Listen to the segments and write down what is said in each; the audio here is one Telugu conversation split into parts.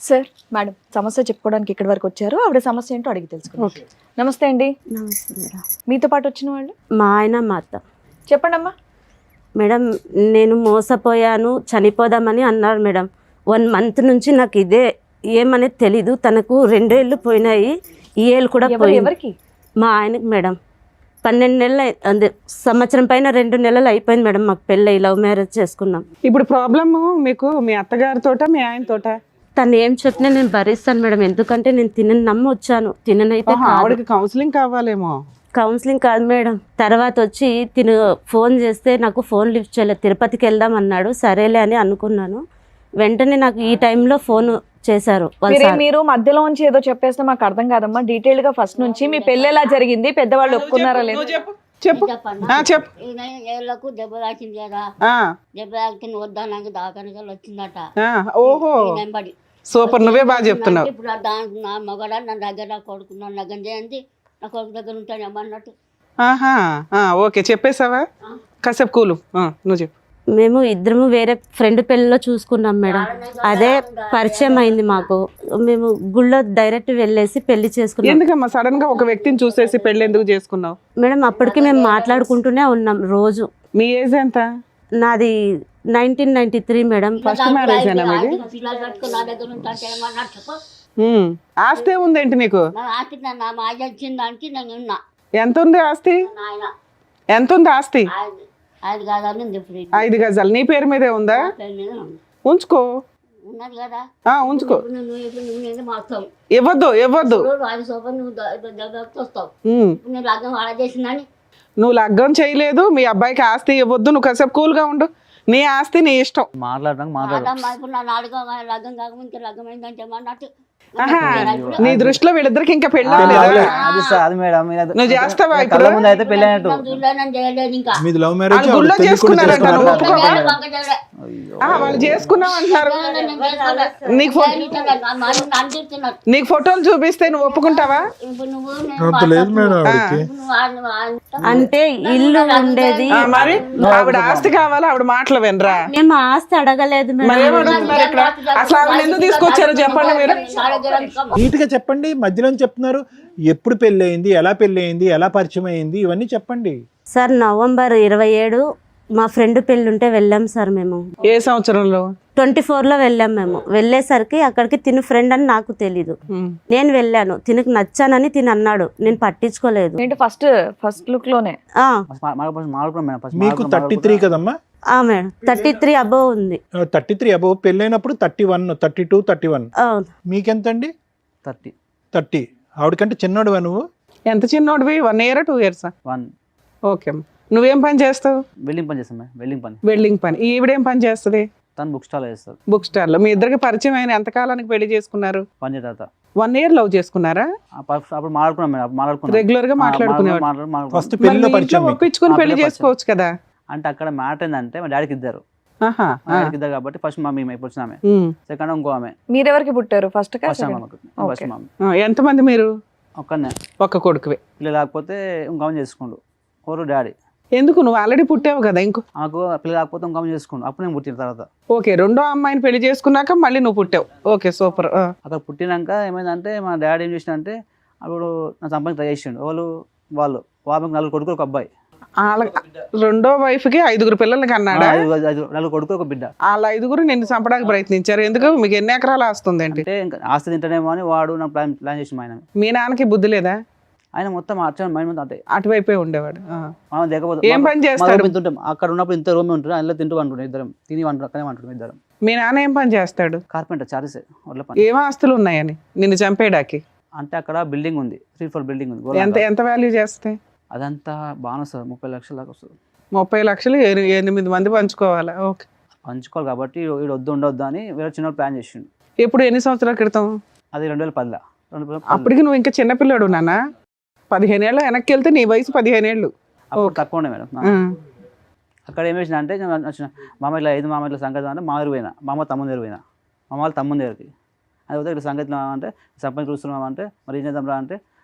సార్ మేడం సమస్య చెప్పుకోవడానికి ఇక్కడి వరకు వచ్చారు. ఆవిడ సమస్య ఏంటో అడిగి తెలుసుకుందాం. నమస్తే అండి. నమస్తే మేడం. మీతో పాటు వచ్చిన వాళ్ళు? మా ఆయన మా అత్త. చెప్పండి అమ్మా. మేడం నేను మోసపోయాను చనిపోదామని అన్నారు మేడం. 1 month నుంచి నాకు ఇదే ఏమనేది తెలీదు. తనకు 2 ఏళ్ళు పోయినాయి, ఈ ఏళ్ళు కూడా పోయింది. ఎవరికి? మా ఆయనకి మేడం 12 నెలలు అదే సంవత్సరం పైన 2 నెలలు అయిపోయింది మేడం మాకు పెళ్ళి. లవ్ మ్యారేజ్ చేసుకున్నాం. ఇప్పుడు ప్రాబ్లమ్ మీకు మీ అత్తగారితోట మీ ఆయనతోట? తను ఏం చెప్పినా నేను భరిస్తాను మేడం, ఎందుకంటే నేను తినని నమ్మి వచ్చాను. తిననైతే ఆవిడకి కౌన్సిలింగ్ కావాలేమో. కౌన్సిలింగ్ కాదు మేడం. తర్వాత వచ్చి తిను ఫోన్ చేస్తే నాకు ఫోన్ లిఫ్ట్ చేయలేదు. తిరుపతికి వెళ్దాం అన్నాడు, సరేలే అని అనుకున్నాను. వెంటనే నాకు ఈ టైంలో ఫోన్ చేశారు. మీరు మధ్యలో నుంచి ఏదో చెప్పేస్తే మాకు అర్థం కాదమ్మా. డీటెయిల్ గా ఫస్ట్ నుంచి మీ పెళ్లి ఎలా జరిగింది, పెద్దవాళ్ళు ఒప్పుకున్నారా లేదు? చెప్పు. చెప్పు. ఏళ్ళకు దెబ్బ తాకింది కదా, దెబ్బ తాకింది వద్దా నాకు దాకానికి వచ్చిందట. ఓహో సూపర్, నువ్వే బాగా చెప్తున్నావు. ఇప్పుడు నా మగడ నా దగ్గర కొడుకు నా దగ్గర చేయండి, నా కొడుకు దగ్గర ఉంటాను అన్నట్టు. ఓకే చెప్పేసావా? కాసేపు కూలు, నువ్వు చెప్పు. మేము ఇద్దరము వేరే ఫ్రెండ్ పెళ్ళిలో చూసుకున్నాం మేడం. అదే పరిచయం అయింది మాకు. మేము గుళ్ళో డైరెక్ట్ వెళ్ళేసి పెళ్లి చేసుకున్నాం. ఎందుకమ్మా సడన్ గా ఒక వ్యక్తిని చూసేసి పెళ్లి ఎందుకు చేసుకున్నావు? మేడం అప్పటికి మేము మాట్లాడుకుంటూనే ఉన్నాం రోజు. మీ ఏజ్ ఎంత? నాది 1993 మేడం. ఫస్ట్ మ్యారేజ్ అయినా మీది? పిల్లలు పెట్టుకుని నా దగ్గర ఉంటాను ఏమన్నట్టు చెప్పు. ఆస్తి ఉందేంటి నీకు? నా ఆస్తి నా మాజ వచ్చిన దానికి నేను ఉన్నా. ఎంత ఉంది ఆస్తి? ఆయన ఎంత ఉంది ఆస్తి? 5 గజాలు ఉంది. ఇప్పుడు 5 గజాలు నీ పేరు మీదే ఉందా? పేరు మీద ఉంది. ఉంచుకో. ఉన్నది కదా, ఉంచుకో. నువ్వు మాస్తావు. ఇవ్వద్దు 5 సోపలు నువ్వు వస్తావు. నేను లగ్గం వాడ చేసిందని. నువ్వు లగ్గం చేయలేదు, మీ అబ్బాయికి ఆస్తి ఇవ్వద్దు. నువ్వు కాసేపు కూల్గా ఉండు. నీ ఆస్తి నీ ఇష్టం. ఇప్పుడు నా నాలుగో లగ్గం కాకముందు లగ్గం అయిందంటే అన్నట్టు. నీ దృష్టిలో వీళ్ళిద్దరికి ఇంకా పెళ్ళి నువ్వు చేస్తావా? ఇప్పుడు గుళ్ళో చేసుకున్నారంట, నువ్వు ఒప్పుకోవా? వాళ్ళు చేసుకున్నావు అంటారు. నీకు ఫోటోలు చూపిస్తే నువ్వు ఒప్పుకుంటావా? అంటే ఇల్లు ఉండేది. మరి ఆవిడ ఆస్తి కావాలా? ఆవిడ మాటలు వినరా? మేము ఆస్తి అడగలేదు మేడం. అసలు ఆవిడ ఎందుకు తీసుకొచ్చారో చెప్పండి మీరు. నీట్ గా చెప్పండి. మధ్యలో చెప్తున్నారు ఎప్పుడు పెళ్లి అయింది, ఎలా పెళ్లి అయింది, ఎలా పరిచయం అయింది, ఇవన్నీ చెప్పండి సార్. November 27 మా ఫ్రెండ్ పెళ్ళి ఉంటే వెళ్ళాం సార్. మేము ఏ సంవత్సరంలో? 24లో వెళ్ళాం. మేము వెళ్ళేసరికి అక్కడికి తిను ఫ్రెండ్ అని నాకు తెలీదు. నేను వెళ్ళాను, తినకు నచ్చానని తిని అన్నాడు. నేను పట్టించుకోలేదు. ఫస్ట్ లుక్ లోనే మీకు 33 కదమ్మా? మేడం 33 అబోవ్ ఉంది. 33 అబోవ్. పెళ్ళైనప్పుడు 31, 32, 31. మీకెంతండి? 30. ఆవిడకంటే చిన్నోడువా నువ్వు? ఎంత చిన్నోడివి? 1 year 2 years? 1. ఓకే. నువ్వేం పని చేస్తావు? వెల్డింగ్ పని చేస్తాం. వెల్డింగ్ పని. ఈవిడేం పని చేస్తుంది? తను బుక్ స్టాల్ చేస్తారు. బుక్ స్టాల్ లో మీ ఇద్దరికి పరిచయం అయిన ఎంత కాలానికి పెళ్లి చేసుకున్నారు? 1 year తర్వాత. 1 year లవ్ చేసుకున్నారా? అప్పుడు మాట్లాడుకున్నాం. రెగ్యులర్ గా మాట్లాడుకునేవారు. ఫస్ట్ పెళ్లిలో పరిచయం ఒప్పించుకుని పెళ్లి చేసుకోవచ్చు కదా. అంటే అక్కడ మ్యాటర్ ఏంటంటే మా డాడీకి ఇద్దరు కాబట్టి ఫస్ట్ మా మేము వచ్చినామే, సెకండ్ ఇంకో ఆమె. మీరెవరికి పుట్టారు? ఫస్ట్ ఎంతమంది మీరు? ఒక్కనే, ఒక్క కొడుకువే. పిల్లలు లేకపోతే ఇంకో చేసుకుండు ఓరు డాడీ. ఎందుకు? నువ్వు ఆల్రెడీ పుట్టావు కదా. ఇంకో నాకు పిల్లలు లేకపోతే ఇంకో చేసుకుండు. అప్పుడు నేను పుట్టిన తర్వాత ఓకే, రెండో అమ్మాయిని పెళ్లి చేసుకున్నాక మళ్ళీ నువ్వు పుట్టావు. Okay super. అక్కడ పుట్టినాక ఏమైందంటే మా డాడీ ఏం చేసినంటే అప్పుడు నా సంపాదన ట్రై చేసిండు. వాళ్ళు 4 కొడుకులు, ఒక అబ్బాయి. రెండో వైఫ్ కి 5 పిల్లల్ని కన్నాడా? 4 కొడుకులు, ఒక బిడ్డ. వాళ్ళ 5 నిన్ను చంపడానికి ప్రయత్నించారు. ఎందుకు? మీకు ఎన్ని ఎకరాలు ఆస్తుంది? అంటే ఆస్తి తింటానేమో అని వాడు నాకు ప్లాన్ చేసి ఆయన. మీ నాన్నకి బుద్ధి లేదా? ఆయన మొత్తం అంటే అటువైపే ఉండేవాడు. ఏం పని చేస్తాడు? అక్కడ ఉన్నప్పుడు ఇంత రూమ్ ఉంటుంది, అందులో తింటూ అంటుండే ఇద్దరం, తిని అక్కడే అంటుండే ఇద్దరం. మీ నాన్న ఏం పని చేస్తాడు? Carpenter, charges. ఏం ఆస్తులు ఉన్నాయని నిన్ను చంపేడాకి? అంటే అక్కడ బిల్డింగ్ ఉంది, 3 floor బిల్డింగ్ ఉంది. ఎంత వాల్యూ చేస్తే? అదంతా బాగా వస్తుంది, 30 లక్షల దాకా వస్తుంది. 30 లక్షలు 8 మంది పంచుకోవాలా? ఓకే, పంచుకోవాలి కాబట్టి వీడు ఉండొద్దు అని వేరే చిన్న ప్లాన్ చేసిండు. ఎప్పుడు? ఎన్ని సంవత్సరాల క్రితం? అది 2010. అప్పటికి నువ్వు ఇంకా చిన్నపిల్లాడు నాన్న. 15 ఏళ్ళు వెనక్కి వెళ్తే నీ వయసు 15 ఏళ్ళు. తక్కువ ఉండే మేడం. అక్కడ ఏం చేసిన అంటే మామ ఇట్లా 5 మామ ఇట్లా సంగతి అంటే మా ఊరు పోయినా, మామ తమ్ముని దగ్గర పోయినా, మా వాళ్ళ తమ్ముని దగ్గరికి. అది పోతే ఇట్లా సంగతి అంటే సంపంగి చూస్తున్నాం అంటే మరి ఏం చేద్దాం రా అంటే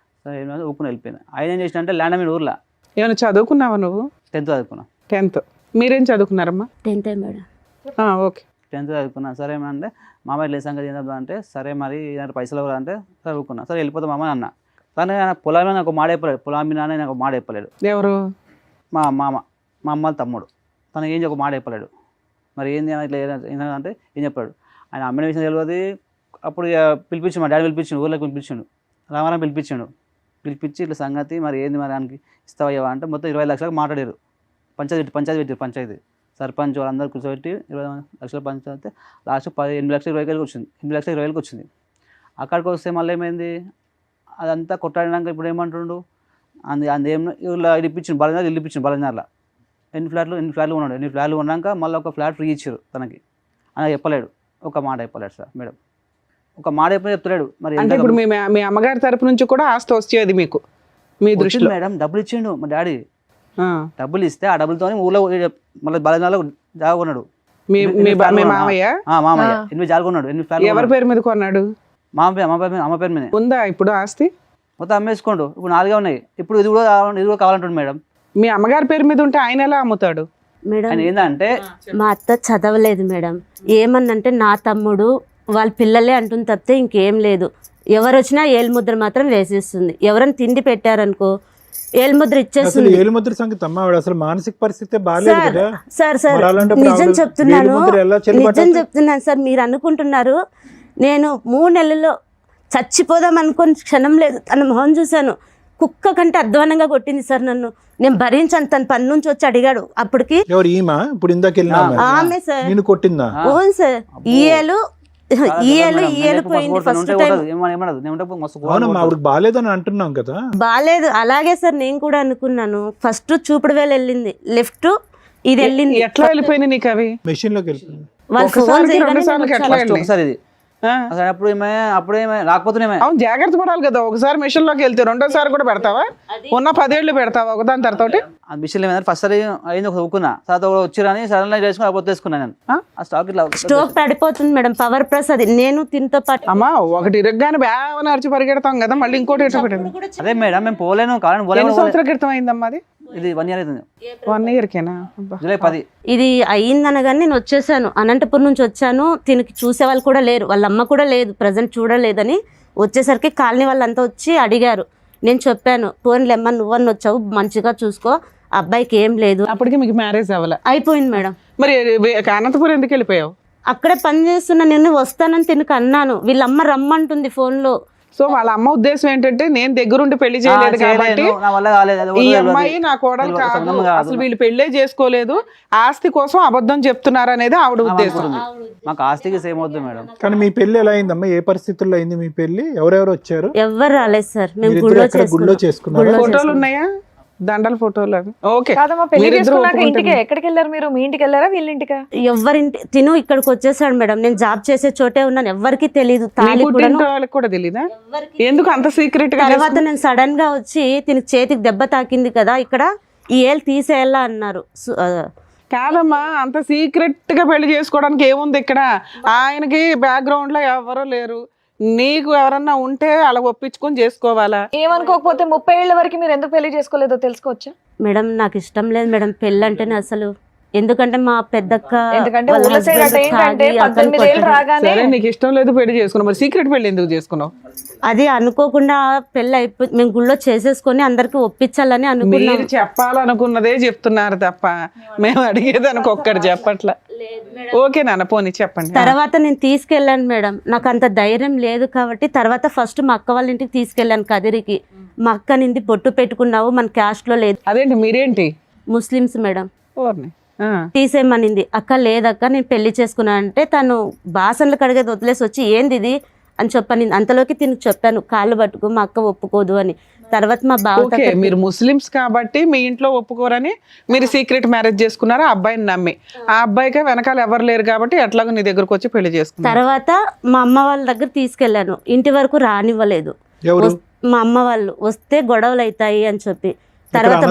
సరే ఏమైనా ఊపుకుని వెళ్ళిపోయినా. ఆయన ఏం చేసిన అంటే ల్యాండ్ మీద ఊర్లో ఏమైనా చదువుకున్నావా నువ్వు? 10th చదువుకున్నా. 10th. మీరేం చదువుకున్నారమ్మా? 10th madam. ఓకే. 10th చదువుకున్నా. సరే ఏమంటే మామయ్య లేదు సంగతి ఏంటంటే అంటే సరే మరి పైసలు ఎవరు అంటే చదువుకున్నా. సరే వెళ్ళిపోతాం మామ అన్న. కానీ పొలం నాకు మాట చెప్పలేడు, పొలం మీద నాకు మాట చెప్పలేడు. ఎవరు? మా అమ్మ తమ్ముడు. తనకి ఏం ఒక మాట చెప్పలేడు. మరి ఏంది ఇట్లా ఏంటంటే ఏం చెప్పాడు. ఆయన అమ్మిన విషయం తెలియదు. అప్పుడు పిలిపించు, మా డాడీ పిలిపించిండు, ఊళ్ళోకి పిలిపించిండు, రామారావు పిలిపించి ఇట్లా సంగతి మరి ఏంది మరి ఆయనకి ఇస్తావయ్యా అంటే మొత్తం 20 లక్షలకు మాట్లాడారు. పంచాయతీ సర్పంచ్ వాళ్ళందరూ కూర్చోబెట్టి 20 లక్షల పంచాయతీ లాస్ట్ 8 లక్షల 20,000 వచ్చింది. 8 లక్షల 20,000 వచ్చింది. అక్కడికి వస్తే మళ్ళీ ఏమైంది, అదంతా కొట్టాడినాక ఇప్పుడు ఏమంటుండు, ఏం ఇలా ఇప్పించిండు బలంగా ఇప్పించిండు బలంగార్లో 8 ఫ్లాట్లు ఉన్నాడు. 8 ఫ్లాట్లు ఉన్నాక మళ్ళీ ఒక ఫ్లాట్ ఫ్రీ ఇచ్చారు తనకి. ఆయన చెప్పలేడు, ఒక మాట చెప్పలేడు సార్ మేడం, ఒక మాట ఎప్పుడు చెప్తలేడు. మరి అంటే ఇప్పుడు మీ అమ్మగారి తరపు నుంచి కూడా ఆస్తి వచ్చేది మీకు మీ దృష్టిలో? మేడం డబ్బులు ఇచ్చిండు మా డాడీ. డబ్బులు ఇస్తే ఆ డబ్బులతో ఊళ్ళో మళ్ళీ బలంగాలో జాగుకున్నాడు. మామయ్య 8 జాగుకున్నాడు. 8 ఫ్లాట్లు ఎవరి పేరు మీద కొన్నాడు? అమ్మ పేరు మీద ఉందా ఇప్పుడు ఆస్తి? మొత్తం అమ్మేసుకోండు. ఇప్పుడు 4 ఉన్నాయి. ఇప్పుడు ఇది కూడా కావాలంటుంది మేడం. మీ అమ్మగారి పేరు మీద ఉంటే ఆయన ఎలా అమ్ముతాడు మేడం? ఏంటంటే మా అత్త చదవలేదు మేడం. ఏమన్నంటే నా తమ్ముడు వాళ్ళ పిల్లలే అంటుంది తప్పితే ఇంకేం లేదు. ఎవరు వచ్చినా ఏలుముద్ర మాత్రం వేసేస్తుంది. ఎవరైనా తిండి పెట్టారనుకో ఏలుముద్ర ఇచ్చేస్తుంది. ఏలుముద్ర సంగతి అమ్మ, ఆవిడ అసలు మానసిక పరిస్థితి బాగాలేదు కదా సార్. నిజం చెప్తున్నాను సార్. మీరు అనుకుంటున్నారు నేను 3 నెలల్లో చచ్చిపోదాం అనుకుని క్షణం లేదు. తన మొహం చూశాను, కుక్క కంటే అధ్వానంగా కొట్టింది సార్ నన్ను. నేను భరించాను. తన పని నుంచి వచ్చి అడిగాడు. అప్పటికి ఆమె సార్ నేను కొట్టిందా? అవును సార్. ఈ ఏలు పోయింది ఫస్ట్ టైం. బాగాలేదని అంటున్నాం కదా. బాగాలేదు అలాగే సార్. నేను కూడా అనుకున్నాను. ఫస్ట్ చూపుడు వేలు వెళ్ళింది, లెఫ్ట్ ఇది వెళ్ళింది. ఎట్లా వెళ్ళిపోయింది నీకు అవి? మెషిన్ లోకి వెళ్ళిపోయింది. ఒకసారి ఇది అప్పుడు రాకపోతే అవును, జాగ్రత్త పడాలి కదా. ఒకసారి మిషన్ లోకి వెళ్తే రెండోసారి కూడా పెడతావా? ఉన్న 10 ఏళ్ళు పెడతావా ఒకదాని తర్వాత? మిషన్ ఫస్ట్ సారి అయింది ఒక ఊకున్నా, తర్వాత వచ్చిరని సడన్ గా చేసుకుని అప్పుడు తీసుకున్నా నేను. ఆ స్టాక్ ఇట్లా స్టోక్ పడిపోతుంది మేడం. పవర్ ప్లస్ అది నేను తినతో పాటు. అమ్మా ఒకటి ఇరగ్గానే బాగా అరిచి పరిగెడతాం కదా, మళ్ళీ ఇంకోటి ఎట్లా పెట్టండి. అదే మేడం మేము పోలేను. ఎన్ని సంవత్సరాల క్రితం అయిందమ్మా అది? ఇది 1 ఇయర్ అవుతుంది. 1 ఇయర్కేనా? జూలై 10 ఇది అయ్యిందనగానే నేను వచ్చేసాను. అనంతపురం నుంచి వచ్చాను. తినకి చూసే వాళ్ళు కూడా లేరు, వాళ్ళ అమ్మ కూడా లేదు, ప్రజెంట్ చూడలేదని. వచ్చేసరికి కాలనీ వాళ్ళంతా వచ్చి అడిగారు. నేను చెప్పాను, పోన్లేమ్మా నువ్వన్న వచ్చావు, మంచిగా చూసుకో, అబ్బాయికి ఏం లేదు. అప్పటికి మీకు మ్యారేజ్ అవ్వాలి? అయిపోయింది మేడం. మరి అనంతపురం ఎందుకు వెళ్ళిపోయావు? అక్కడే పని చేస్తున్నా. నేను వస్తానని తినకు అన్నాను. వీళ్ళమ్మ రమ్మంటుంది ఫోన్లో. సో వాళ్ళ అమ్మ ఉద్దేశం ఏంటంటే నేను దగ్గరుండి పెళ్లి చేయలేదు కాబట్టి ఈ అమ్మాయి నా కోడలు కాదు, అసలు వీళ్ళు పెళ్లే చేసుకోలేదు, ఆస్తి కోసం అబద్ధం చెప్తున్నారు అనేది ఆవిడ ఉద్దేశం. మాకు ఆస్తికి సేమ్ అవుతుంది మేడం. కానీ మీ పెళ్లి ఎలా అయిందమ్మా? ఏ పరిస్థితుల్లో అయింది మీ పెళ్లి? ఎవరెవరు వచ్చారు? ఎవరు రాలేదు సార్. మేము గుళ్ళో చేసుకున్నాం. ఫోటోలు ఉన్నాయా? దండల ఫోటోలు అవి? ఓకే. పెళ్లి చేసుకున్నాక ఇంటికి ఎక్కడికి వెళ్ళారు మీరు? మీ ఇంటికి వెళ్ళారా వీళ్ళ ఇంటికా? ఎవరింటి తిను ఇక్కడికి వచ్చేసాడు మేడం. నేను జాబ్ చేసే చోటే ఉన్నాను. ఎవరికి తెలియదు. వాళ్ళకి కూడా తెలీదా? ఎందుకు అంత సీక్రెట్ గా? తర్వాత నేను సడన్ గా వచ్చి తినకి చేతికి దెబ్బ తాకింది కదా, ఇక్కడ ఈ ఏళ్ళు తీసేయాలా అన్నారు. కాదమ్మా, అంత సీక్రెట్ గా పెళ్లి చేసుకోవడానికి ఏముంది ఇక్కడ? ఆయనకి బ్యాక్గ్రౌండ్ లో ఎవరో లేరు, నీకు ఎవరన్నా ఉంటే అలా ఒప్పించుకొని చేసుకోవాలా? ఏమనుకోకపోతే 30 ఏళ్ల వరకు మీరు ఎందుకు పెళ్లి చేసుకోలేదో తెలుసుకోవచ్చా మేడం? నాకు ఇష్టం లేదు మేడం పెళ్ళి అంటేనే అసలు. ఎందుకంటే మా పెద్దక్క నీకు ఇష్టం లేదు పెళ్లి చేసుకున్నావు, మరి సీక్రెట్ పెళ్లి ఎందుకు చేసుకున్నావు? అది అనుకోకుండా పెళ్ళి అయిపోయి మేము గుళ్ళో చేసేసుకొని అందరికి ఒప్పించాలని అనుకున్నాం. మీరు చెప్పాలనుకున్నదే చెప్తున్నారు తప్ప మేము అడిగేది ఒక్కటి చెప్పట్లా. ఓకే నాన్న, పోనీ చెప్పండి. తర్వాత నేను తీసుకెళ్ళాను మేడం. నాకు అంత ధైర్యం లేదు కాబట్టి తర్వాత ఫస్ట్ మా అక్క వాళ్ళ ఇంటికి తీసుకెళ్ళాను కదిరికి. మా అక్క నింది బొట్టు పెట్టుకున్నావు, మన క్యాస్ట్ లో లేదు. అదేంటి మీరేంటి ముస్లిమ్స్ మేడం? తీసేయమనింది. అక్క లేదక్క నేను పెళ్లి చేసుకున్నా అంటే తను బాసన్లు కడిగేది వదిలేసి వచ్చి ఏంది ఇది అని చెప్పని. అంతలోకి తినకు చెప్పాను కాళ్ళు పట్టుకో, మా అక్క ఒప్పుకోదు అని. తర్వాత మా బావ, మీరు ముస్లిమ్స్ కాబట్టి మీ ఇంట్లో ఒప్పుకోరని మీరు సీక్రెట్ మ్యారేజ్ చేసుకున్నారు ఆ అబ్బాయిని నమ్మి. ఆ అబ్బాయికి వెనకాల ఎవరు లేరు కాబట్టి ఎట్లాగో నీ దగ్గరకు వచ్చి పెళ్లి చేసుకున్నారు. తర్వాత మా అమ్మ వాళ్ళ దగ్గర తీసుకెళ్లాను. ఇంటి వరకు రానివ్వలేదు. మా అమ్మ వాళ్ళు వస్తే గొడవలు అవుతాయి అని చెప్పి. తర్వాత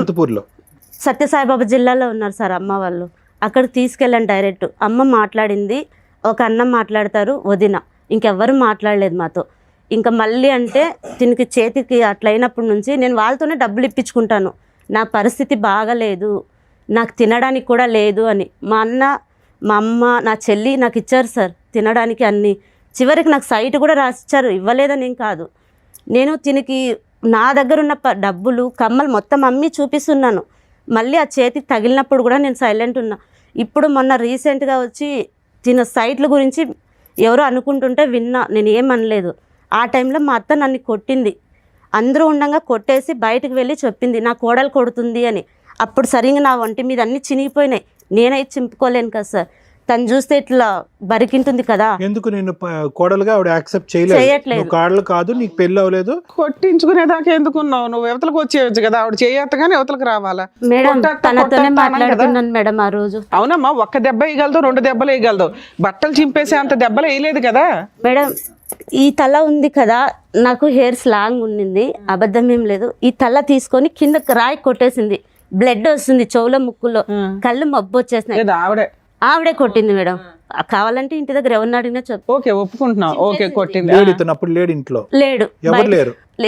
సత్యసాయిబాబా జిల్లాలో ఉన్నారు సార్ అమ్మ వాళ్ళు. అక్కడికి తీసుకెళ్ళాను డైరెక్ట్. అమ్మ మాట్లాడింది, ఒక అన్న మాట్లాడతారు, వదిన, ఇంకెవ్వరు మాట్లాడలేదు మాతో. ఇంకా మళ్ళీ అంటే దీనికి చేతికి అట్లా అయినప్పటి నుంచి నేను వాళ్ళతోనే డబ్బులు ఇప్పించుకుంటాను. నా పరిస్థితి బాగలేదు, నాకు తినడానికి కూడా లేదు అని. మా అన్న, మా అమ్మ, నా చెల్లి నాకు ఇచ్చారు సార్ తినడానికి అన్నీ. చివరికి నాకు సైట్ కూడా రాసిచ్చారు, ఇవ్వలేదని ఏం కాదు. నేను తినికి నా దగ్గర ఉన్న డబ్బులు, కమ్మలు మొత్తం అమ్మి చూపిస్తున్నాను. మళ్ళీ ఆ చేతికి తగిలినప్పుడు కూడా నేను సైలెంట్ ఉన్నా. ఇప్పుడు మొన్న రీసెంట్గా వచ్చి తిన సైట్ల గురించి ఎవరో అనుకుంటుంటే విన్నా, నేను ఏమనలేదు. ఆ టైంలో మా అత్త నన్ను కొట్టింది. అందరూ ఉండగా కొట్టేసి బయటకు వెళ్ళి చెప్పింది నా కోడలు కొడుతుంది అని. అప్పుడు సరిగ్గా నా ఒంటి మీద అన్నీ చినిగిపోయినాయి. నేనై చింపుకోలేను కదా సార్. తను చూస్తే ఇట్లా బరికింటుంది కదా. ఎందుకు నేను కోడలుగా ఆవిడ యాక్సెప్ట్ చేయలేదు? నువ్వు కోడలు కాదు, నీకు పెళ్లి అవ్వలేదు. కొట్టించుకునేదాకా ఎందుకున్నావు? నువ్వు యువతలకు వచ్చేయచ్చు కదా, ఆవిడ చేయత్తగానే యువతలకు రావాలా? మేడం తనతోనే మాట్లాడుతున్నాను మేడం ఆ రోజు. అవునమ్మా, ఒక్క దెబ్బ వేయగలదు, 2 దెబ్బలు వేయగలదు, బట్టలు చింపేసే అంత దెబ్బలు వేయలేదు కదా మేడం. ఈ తల ఉంది కదా, నాకు హెయిర్స్ లాంగ్ ఉండింది, అబద్ధం ఏం లేదు. ఈ తల తీసుకొని కింద రాయి కొట్టేసింది, బ్లడ్ వస్తుంది చెవులో, ముక్కులో, కళ్ళు మబ్బు వచ్చేసినాయి. ఆవిడే కొట్టింది మేడం. కావాలంటే ఇంటి దగ్గర ఎవరిని అడిగినా చెప్పు. ఓకే, ఒప్పుకుంటున్నావు. ఓకే, కొట్టింది. లేడు ఇంట్లో, లేడు,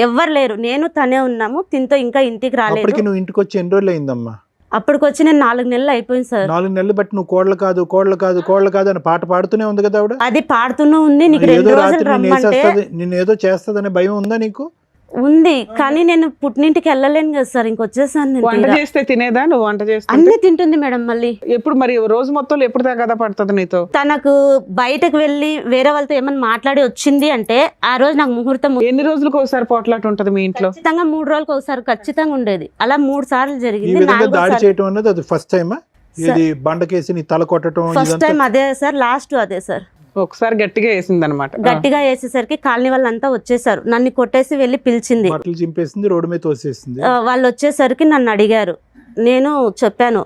ఎవరు లేరు, నేను తనే ఉన్నాము. తింతో ఇంకా ఇంటికి రాలేదు. నువ్వు ఇంటికి వచ్చి ఎన్ని రోజులు అయిందమ్మా? అప్పటికి వచ్చి నేను 4 నెలలు అయిపోయింది సార్. 4 నెలలు బట్టి నువ్వు కోడలు కాదు, కోడలు కాదు, కోడలు కాదు అని పాట పాడుతూనే ఉంది కదా ఆవిడ. అది పాడుతూనే ఉంది. నీకు 2 రోజులు రమ్మంటే నిన్ను ఏదో చేస్తదనే భయం ఉందా నీకు? ఉంది, కానీ నేను పుట్టినింటికి వెళ్ళలేను కదా సార్. ఇంకొచ్చేసాను. వంట చేస్తే తినేదా? నువ్వు వంట చేస్తే అన్ని తింటుంది మేడం. మళ్ళీ ఎప్పుడు మరి రోజు మొత్తం ఎప్పుడు దాకా పడుతుంది నీతో? తనకు బయటకు వెళ్ళి వేరే వాళ్ళతో ఏమన్నా మాట్లాడి వచ్చింది అంటే ఆ రోజు నాకు ముహూర్తం. ఎన్ని రోజులకు ఒకసారి పోట్లాట ఉంటది మీ ఇంట్లో? ఖచ్చితంగా 3 రోజులకు ఒకసారి ఖచ్చితంగా ఉండేది. అలా 3 సార్లు జరిగింది. దాడి చేయడం అన్నది అది ఫస్ట్ టైమా? ఇది బండకేసి నీ తల కొట్టడం ఫస్ట్ టైం అదే సార్, లాస్ట్ అదే సార్. ఒకసారి గట్టిగా వేసింది అనమాట. గట్టిగా వేసేసరికి కాలనీ వాళ్ళంతా వచ్చేసారు. నన్ను కొట్టేసి వెళ్ళి పిలిచింది, చింపేసింది, రోడ్డు మీద తోసేసింది. వాళ్ళు వచ్చేసరికి నన్ను అడిగారు. నేను చెప్పాను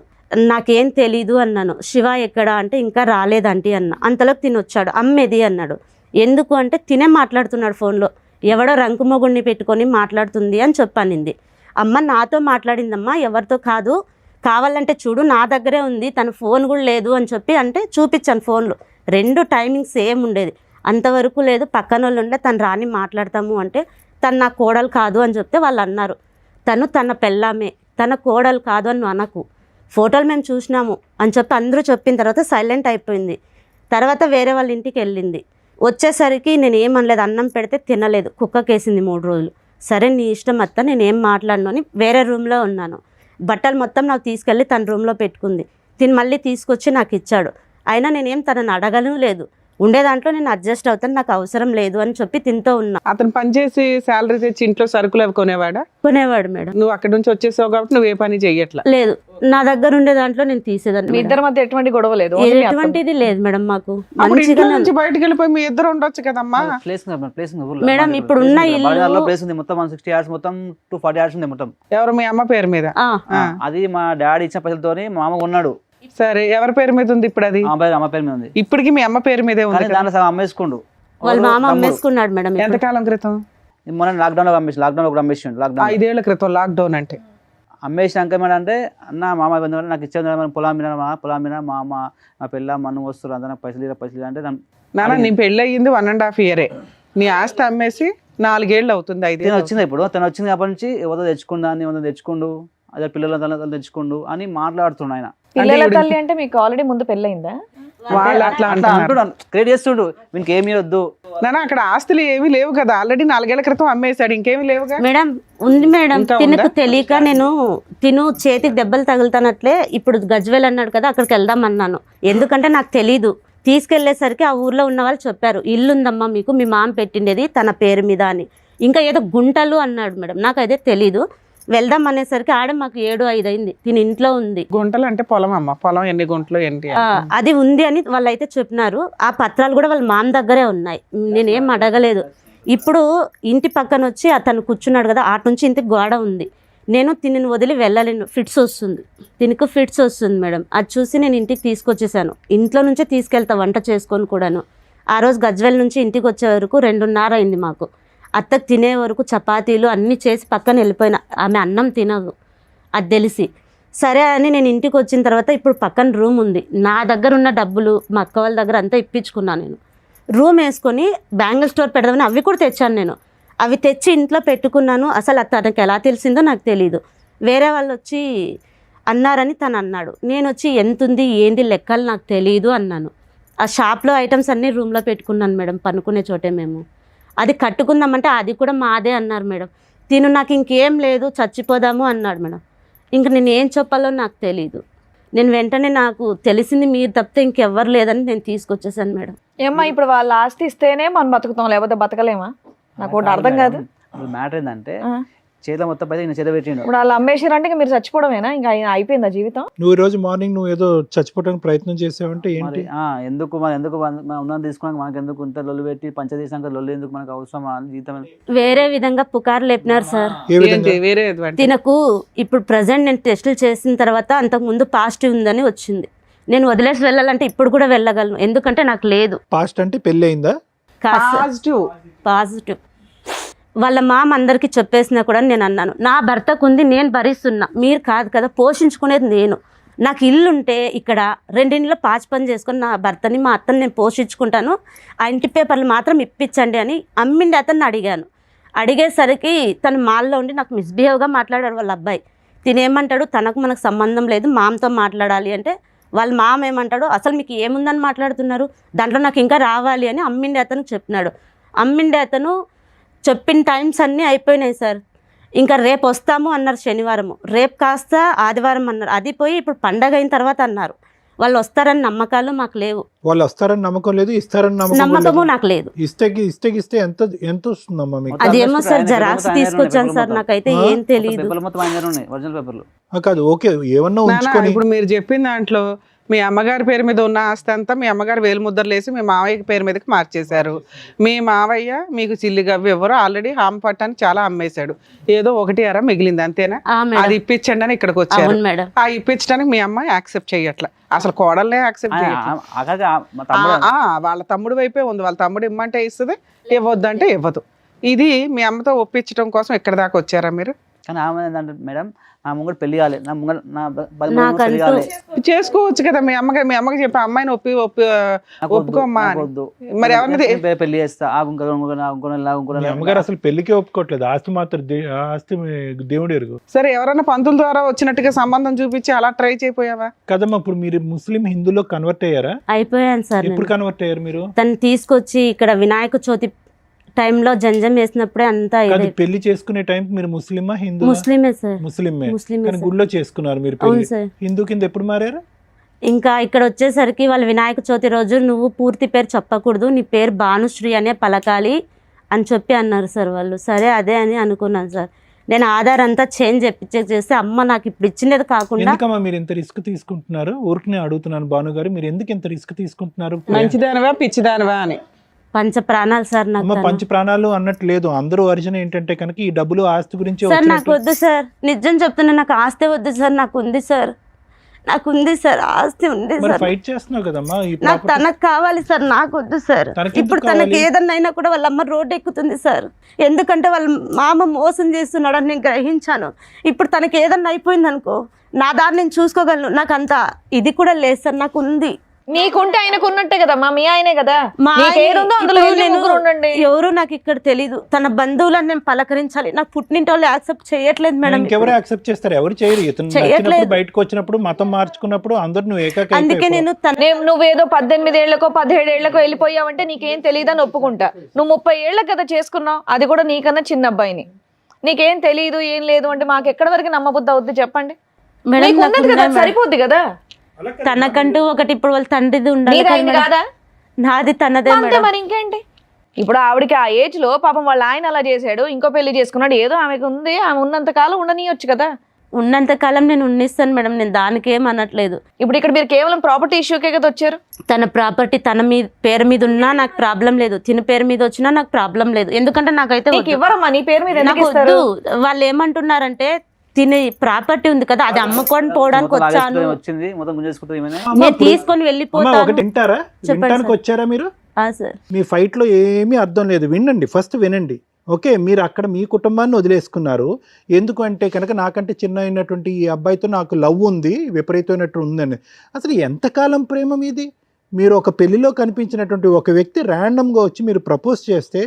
నాకేం తెలీదు అన్నాను. శివ ఎక్కడా అంటే ఇంకా రాలేదంటీ అన్న. అంతలోకి తినొచ్చాడు. అమ్మేది అన్నాడు. ఎందుకు అంటే తినే మాట్లాడుతున్నాడు ఫోన్లో, ఎవడో రంకు మొగుడిని పెట్టుకొని మాట్లాడుతుంది అని చెప్పానింది. అమ్మ నాతో మాట్లాడిందమ్మా, ఎవరితో కాదు, కావాలంటే చూడు నా దగ్గరే ఉంది, తన ఫోన్ కూడా లేదు అని చెప్పి అంటే చూపించాను ఫోన్లో. 2 టైమింగ్ సేమ్ ఉండేది. అంతవరకు లేదు. పక్కన వాళ్ళు ఉండే తను రాని మాట్లాడతాము అంటే తను నా కోడలు కాదు అని చెప్తే వాళ్ళు అన్నారు తను తన పెళ్ళామే, తన కోడలు కాదు అని అనకు, ఫోటోలు మేము చూసినాము అని చెప్పి అందరూ చెప్పిన తర్వాత సైలెంట్ అయిపోయింది. తర్వాత వేరే వాళ్ళ ఇంటికి వెళ్ళింది. వచ్చేసరికి నేను ఏమనలేదు, అన్నం పెడితే తినలేదు, కుక్కకేసింది 3 రోజులు. సరే నీ ఇష్టం అత్త, నేను ఏం మాట్లాడను అని వేరే రూమ్లో ఉన్నాను. బట్టలు మొత్తం నాకు తీసుకెళ్ళి తన రూమ్లో పెట్టుకుంది. తిని మళ్ళీ తీసుకొచ్చి నాకు ఇచ్చాడు. అయినా నేనేం తనని అడగను లేదు, ఉండే దాంట్లో నేను అడ్జస్ట్ అవుతాను, నాకు అవసరం లేదు అని చెప్పి తింటూ ఉన్నా. అతను పనిచేసి శాలరీ తెచ్చి ఇంట్లో సరుకులు అవి కొనేవాడా? కొనేవాడు మేడం. నువ్వు అక్కడి నుంచి వచ్చేసావు కాబట్టి నువ్వు ఏ పని చెయ్యట్లా? లేదు, నా దగ్గర ఉండే దాంట్లో నేను తీసేదాన్ని. మీ ఇద్దరి మధ్య ఎటువంటి గొడవ లేదు? ఎటువంటిది లేదు మేడం. మాకు ఇంట్లో నుంచి బయటకు వెళ్ళిపోయి మీ ఇద్దరు ఉండొచ్చు కదమ్మా. మేడం ఇప్పుడు ఉన్న ఇల్లు ప్లేస్ ఉంది మొత్తం 160 yards, మొత్తం 240 yards ఉంది మొత్తం. ఎవరు? మీ అమ్మ పేరు మీద? అది మా డాడీ ఇచ్చిన పైసలతోని మా మామ కొన్నాడు. సరే, ఎవరి పేరు మీద ఉంది ఇప్పుడు? అది అమ్మ పేరు మీద ఉంది. ఇప్పటికి మీ అమ్మ పేరు మీదే ఉంది. దాంట్లో సగం అమ్మేసుకుండు. వాళ్ళ మామ అమ్మేసుకున్నాడు మేడం. ఎంతకాలం క్రితం? మొన్న లాక్డౌన్ లో అమ్మేసి, లాక్డౌన్ లో అమ్మేసిండు. 5 ఏళ్ల క్రితం లాక్డౌన్ అంటే అమ్మేసినాక ఏమంటే అన్న మామ నాకు ఇచ్చేది పొలం మీద మా అమ్మ మా పిల్ల మన్ను వస్తారు, అందరూ పైసలు అంటే నాన్న నీ పెళ్ళి అయ్యింది 1.5 year. నీ ఆస్తి అమ్మేసి 4 ఏళ్ళు అవుతుంది. 5 ఏళ్ళు వచ్చింది. ఇప్పుడు తను వచ్చింది కాబట్టి నుంచి ఎవరో తెచ్చుకుండు అదే పిల్లల తెచ్చుకుండు అని మాట్లాడుతుండు ఆయన. పిల్లల తల్లి అంటే మీకు ఆల్రెడీ ముందు పెళ్ళయిందా? వాళ్ళు అట్లా క్రియేట్ చేస్తుండు, వీనికి ఏమీ వద్దు. నాన్న అక్కడ ఆస్తులు ఏమీ లేవు కదా, ఆల్రెడీ 4 ఏళ్ల క్రితం అమ్మేశాడు, ఇంకేమీ లేవుగా. మేడం ఉంది మేడం, తినకు తెలియక నేను చేతికి దెబ్బలు తగులుతానట్లే ఇప్పుడు గజ్వేల్ అన్నాడు కదా, అక్కడికి వెళ్దాం అన్నాను. ఎందుకంటే నాకు తెలీదు. తీసుకెళ్లేసరికి ఆ ఊర్లో ఉన్న వాళ్ళు చెప్పారు, ఇల్లు ఉందమ్మా మీకు, మీ మామ పెట్టిండేది తన పేరు మీద అని. ఇంకా ఏదో గుంటలు అన్నాడు మేడం, నాకు అదే తెలీదు. వెళ్దాం అనేసరికి ఆడ మాకు 7-5 అయింది. తిని ఇంట్లో ఉంది. గుంటలు అంటే పొలం అమ్మ, పొలం ఎన్ని గుంటలు ఏంటి అది ఉంది అని వాళ్ళు అయితే చెప్పినారు. ఆ పత్రాలు కూడా వాళ్ళ మామ దగ్గరే ఉన్నాయి, నేనేం అడగలేదు. ఇప్పుడు ఇంటి పక్కన వచ్చి అతను కూర్చున్నాడు కదా, అటు నుంచి ఇంటికి గోడ ఉంది. నేను తిని వదిలి వెళ్ళలేను, ఫిట్స్ వస్తుంది, తినికి ఫిట్స్ వస్తుంది మేడం. అది చూసి నేను ఇంటికి తీసుకొచ్చేసాను. ఇంట్లో నుంచే తీసుకెళ్తా వంట చేసుకొని కూడాను. ఆ రోజు గజ్వేల్ నుంచి ఇంటికి వచ్చే వరకు 2:30 అయింది మాకు. అత్తకు తినే వరకు చపాతీలు అన్నీ చేసి పక్కన వెళ్ళిపోయినా, ఆమె అన్నం తినదు అది తెలిసి. సరే అని నేను ఇంటికి వచ్చిన తర్వాత ఇప్పుడు పక్కన రూమ్ ఉంది, నా దగ్గర ఉన్న డబ్బులు మా అక్క వాళ్ళ దగ్గర అంతా ఇప్పించుకున్నాను నేను. రూమ్ వేసుకొని బ్యాంగిల్ స్టోర్ పెడదామని అవి కూడా తెచ్చాను నేను. అవి తెచ్చి ఇంట్లో పెట్టుకున్నాను. అసలు తనకి ఎలా తెలిసిందో నాకు తెలియదు. వేరే వాళ్ళు వచ్చి అన్నారని తను అన్నాడు. నేను వచ్చి ఎంత ఉంది ఏంది లెక్కలు నాకు తెలియదు అన్నాను. ఆ షాప్లో ఐటమ్స్ అన్నీ రూమ్లో పెట్టుకున్నాను మేడం, పనుకునే చోటే మేము. అది కట్టుకుందామంటే అది కూడా మాదే అన్నారు మేడం. తిను నాకు ఇంకేం లేదు చచ్చిపోదాము అన్నాడు మేడం. ఇంక నేను ఏం చెప్పాలో నాకు తెలీదు. నేను వెంటనే నాకు తెలిసింది మీరు తప్పితే ఇంకెవ్వరు లేదని నేను తీసుకొచ్చేసాను మేడం. ఏమ్మా ఇప్పుడు వాళ్ళ ఆస్తి ఇస్తేనే మనం బతుకుతాం, లేకపోతే బతకలేమా? నాకు ఒకటి అర్థం కాదు. మ్యాటర్ ఏంటంటే చేతిలో మొత్తం పైన ఈయన చేత పెట్టిండు. ఇప్పుడు వాళ్ళు అమ్మేసారంటే ఇంకా మీరు చచ్చిపోవడమేనా? ఇంకా అయిపోయిందా జీవితం? నువ్వు ఈ రోజు మార్నింగ్ నువ్వు ఏదో చచ్చిపోవడానికి ప్రయత్నం చేసావంటే ఏంటి? ఎందుకు ఉన్నది తీసుకున్నాక మనకు ఎందుకు ఇంత లొల్లు పెట్టి పంచదేశానికి లొల్లు ఎందుకు మనకు అవసరమా అని జీవితం. వేరే విధంగా పుకారు లేపినారు సార్. ఏ విధంగా? వేరే తినకు ఇప్పుడు ప్రజెంట్ నేను టెస్టులు చేసిన తర్వాత అంతకుముందు పాజిటివ్ ఉందని వచ్చింది. నేను వదిలేసి వెళ్ళాలంటే ఇప్పుడు కూడా వెళ్ళగలను, ఎందుకంటే నాకు లేదు. పాస్ట్ అంటే పెళ్లి అయిందా? పాజిటివ్. వాళ్ళ మామ అందరికీ చెప్పేసినా కూడా నేను అన్నాను, నా భర్తకు ఉంది, నేను భరిస్తున్నా, మీరు కాదు కదా, పోషించుకునేది నేను. నాకు ఇల్లు ఉంటే ఇక్కడ 2 ఇంట్లో పాచి పని చేసుకొని నా భర్తని మా అత్తని నేను పోషించుకుంటాను, ఆ ఇంటి పేపర్లు మాత్రం ఇప్పించండి అని అమ్మిండి అతన్ని అడిగాను. అడిగేసరికి తను మాల్లో ఉండి నాకు మిస్బిహేవ్గా మాట్లాడాడు వాళ్ళ అబ్బాయి. తినేమంటాడు, తనకు మనకు సంబంధం లేదు, మామతో మాట్లాడాలి అంటే వాళ్ళ మామ ఏమంటాడు, అసలు మీకు ఏముందని మాట్లాడుతున్నారు, దాంట్లో నాకు ఇంకా రావాలి అని అమ్మిండి అతను చెప్పినాడు. అమ్మిండి అతను చెప్పిన టైమ్స్ అన్నీ అయిపోయినాయి సార్. ఇంకా రేపు వస్తాము అన్నారు శనివారము, రేపు కాస్త ఆదివారం అన్నారు. అది పోయి ఇప్పుడు పండగ అయిన తర్వాత అన్నారు. వాళ్ళు వస్తారని నమ్మకాలు మాకు లేవు. వాళ్ళు వస్తారని నమ్మకం లేదు, ఇస్తారని నమ్మకము నాకు లేదు. ఇస్తే ఎంత వస్తుందమ్మా మీకు? అదేమో సార్ జెరాక్స్ తీసుకొచ్చాను సార్, నాకైతే ఏం తెలియదు. కాదు ఓకే, ఏమన్నా ఉంచుకొని. ఇప్పుడు మీరు చెప్పిన దాంట్లో మీ అమ్మగారి పేరు మీద ఉన్న ఆస్తి అంతా మీ అమ్మగారు వేలుముద్రలు వేసి మీ మావయ్య పేరు మీదకి మార్చేశారు. మీ మావయ్య మీకు చిల్లిగవ్వి ఎవరో ఆల్రెడీ హామ్ పట్టాన్ని చాలా అమ్మేశాడు, ఏదో 1 మిగిలింది అంతేనా? అది ఇప్పించండి అని ఇక్కడికి వచ్చారు. ఆ ఇప్పించడానికి మీ అమ్మాయి యాక్సెప్ట్ చేయట్లే, అసలు కోడలే యాక్సెప్ట్ చేయట్లే. వాళ్ళ తమ్ముడు వైపే ఉంది, వాళ్ళ తమ్ముడు ఇమ్మంటే ఇస్తుంది, ఇవ్వద్దంటే ఇవ్వదు. ఇది మీ అమ్మతో ఒప్పించడం కోసం ఇక్కడ దాకా వచ్చారా మీరు? కానీ ఆమె ఏంటంటే మేడం, నా ముంగడు పెళ్లి కాలే, నా ముంగడు పెళ్లి కాలే, చేసుకోవచ్చు కదా మీ అమ్మకి చెప్పి అమ్మాయిని ఒప్పుకోమ్మా అని. మరి ఎవరిని పెళ్లి చేస్తా అమ్మగారు అసలు పెళ్లికే ఒప్పుకోవట్లేదు, ఆస్తి మాత్రం ఆస్తి దేవుడు ఎరుగు. సరే, ఎవరైనా పంతుల ద్వారా వచ్చినట్టుగా సంబంధం చూపించి అలా ట్రై చేయపోయావా? కదమ్మా, ఇప్పుడు మీరు ముస్లిం హిందూలో కన్వర్ట్ అయ్యారా? అయిపోయాను సార్. ఎప్పుడు కన్వర్ట్ అయ్యారు మీరు? తను తీసుకొచ్చి ఇక్కడ వినాయక చవితి టైంలో జంజం వేసినప్పుడే అంతా. పెళ్లి చేసుకునే టైం మీరు ముస్లిమా హిందూ? ముస్లిమే సార్. ముస్లిమే. కానీ గుళ్ళో చేసుకున్నారు మీరు పెళ్లి. హిందూ కింద ఎప్పుడు మారారు? ఇంకా ఇక్కడ వచ్చేసరికి వాళ్ళు వినాయక చవితి రోజు నువ్వు పూర్తి పేరు చెప్పకూడదు, నీ పేరు భానుశ్రీ అనే పలకాలి అని చెప్పి అన్నారు సార్ వాళ్ళు. సరే అదే అని అనుకున్నాను సార్. నేను ఆధార్ అంతా చేంజ్ చేస్తే అమ్మ నాకు ఇప్పుడు ఇచ్చినది కాకుండా. ఎందుకమ్మా మీరు ఇంత రిస్క్ తీసుకుంటున్నారు? ఊరికనే అడుగుతున్నాను భాను గారు, మీరు ఎందుకు ఇంత రిస్క్ తీసుకుంటున్నారు? మంచిదానివా పిచ్చిదానివా అని. పంచ ప్రాణాలు సార్. నాకు పంచ ప్రాణాలు అన్నట్టు లేదు, అందరూ ఒరిజిన్ ఏంటంటే కనుక ఈ డబ్బులు ఆస్తి గురించి. సార్ నాకు వద్దు సార్, నిజం చెప్తున్నా, నాకు ఆస్తి వద్దు సార్. నాకు ఉంది సార్, ఆస్తి ఉంది సార్. ఫైట్ చేస్తున్నావు కదమ్మా. నాకు తనకు కావాలి సార్, నాకు వద్దు సార్. ఇప్పుడు తనకి ఏదన్నా అయినా కూడా వాళ్ళ అమ్మ రోడ్డు ఎక్కుతుంది సార్, ఎందుకంటే వాళ్ళ మామ మోసం చేస్తున్నాడని నేను గ్రహించాను. ఇప్పుడు తనకి ఏదన్నా అయిపోయింది అనుకో, నా దాన్ని నేను చూసుకోగలను. నాకు అంత ఇది కూడా లేదు సార్, నాకు ఉంది. నీకుంటే ఆయనకు ఉన్నట్టే కదా, మీ ఆయనే కదా. ఎవరు నాకు ఇక్కడ తెలీదు. తన బంధువులను నేను పలకరించాలి, నాకు పుట్టినింటి వాళ్ళు యాక్సెప్ట్ చేయట్లేదు మేడం. ఎవరు యాక్సెప్ట్ చేస్తారు? ఎవరు చేయరు. బయటకు వచ్చినప్పుడు మతం మార్చుకున్నప్పుడు అందరు నువ్వు ఏకాకి. అందుకే నువ్వేదో 18 ఏళ్లకో 17 ఏళ్లకో వెళ్ళిపోయావంటే నీకేం తెలియదని ఒప్పుకుంటా. నువ్వు 30 ఏళ్ల కదా చేసుకున్నావు, అది కూడా నీకన్నా చిన్న అబ్బాయిని. నీకేం తెలియదు ఏం లేదు అంటే మాకు ఎక్కడి వరకు నమ్మబుద్ధి అవుద్ది చెప్పండి? సరిపోద్ది కదా. తనకంటూ ఒకటి ఇప్పుడు వాళ్ళ తండ్రిది ఉండాలి కదా, నాది తనదే. మరి ఇంకేంటి? ఇప్పుడు ఆవిడకి ఆ ఏజ్ లో పాపం వాళ్ళ ఆయన అలా చేశాడు, ఇంకో పెళ్లి చేసుకున్నాడు, ఏదో ఆమెకు ఉంది, ఆమె ఉన్నంత కాలం ఉండనియొచ్చు కదా. ఉన్నంత కాలం నేను ఉన్నిస్తాను మేడం, నేను దానికి ఏం అనట్లేదు. ఇప్పుడు ఇక్కడ మీరు కేవలం ప్రాపర్టీ ఇష్యూకే కదా వచ్చారు. తన ప్రాపర్టీ తన పేరు మీద ఉన్నా నాకు ప్రాబ్లం లేదు, తిన పేరు మీద వచ్చినా నాకు ప్రాబ్లం లేదు. ఎందుకంటే నాకైతే ఇవ్వరమ్మా, నీ పేరు మీద నాకు వద్దు. వాళ్ళు ఏమంటున్నారంటే తినే ప్రాపర్టీ ఉంది కదా, అది అమ్ముకొని పోవడానికి వచ్చాను, నేను తీసుకొని వెళ్ళిపోతాను. వచ్చారా మీరు? మీ ఫైట్ లో ఏమీ అర్థం లేదు, వినండి, ఫస్ట్ వినండి. ఓకే, మీరు అక్కడ మీ కుటుంబాన్ని వదిలేసుకున్నారు. ఎందుకు అంటే కనుక నాకంటే చిన్న అయినటువంటి ఈ అబ్బాయితో నాకు లవ్ ఉంది, విపరీతమైనట్టు ఉందని. అసలు ఎంతకాలం ప్రేమ మీది? మీరు ఒక పెళ్లిలో కనిపించినటువంటి ఒక వ్యక్తి ర్యాండమ్గా వచ్చి మీరు ప్రపోజ్ చేస్తే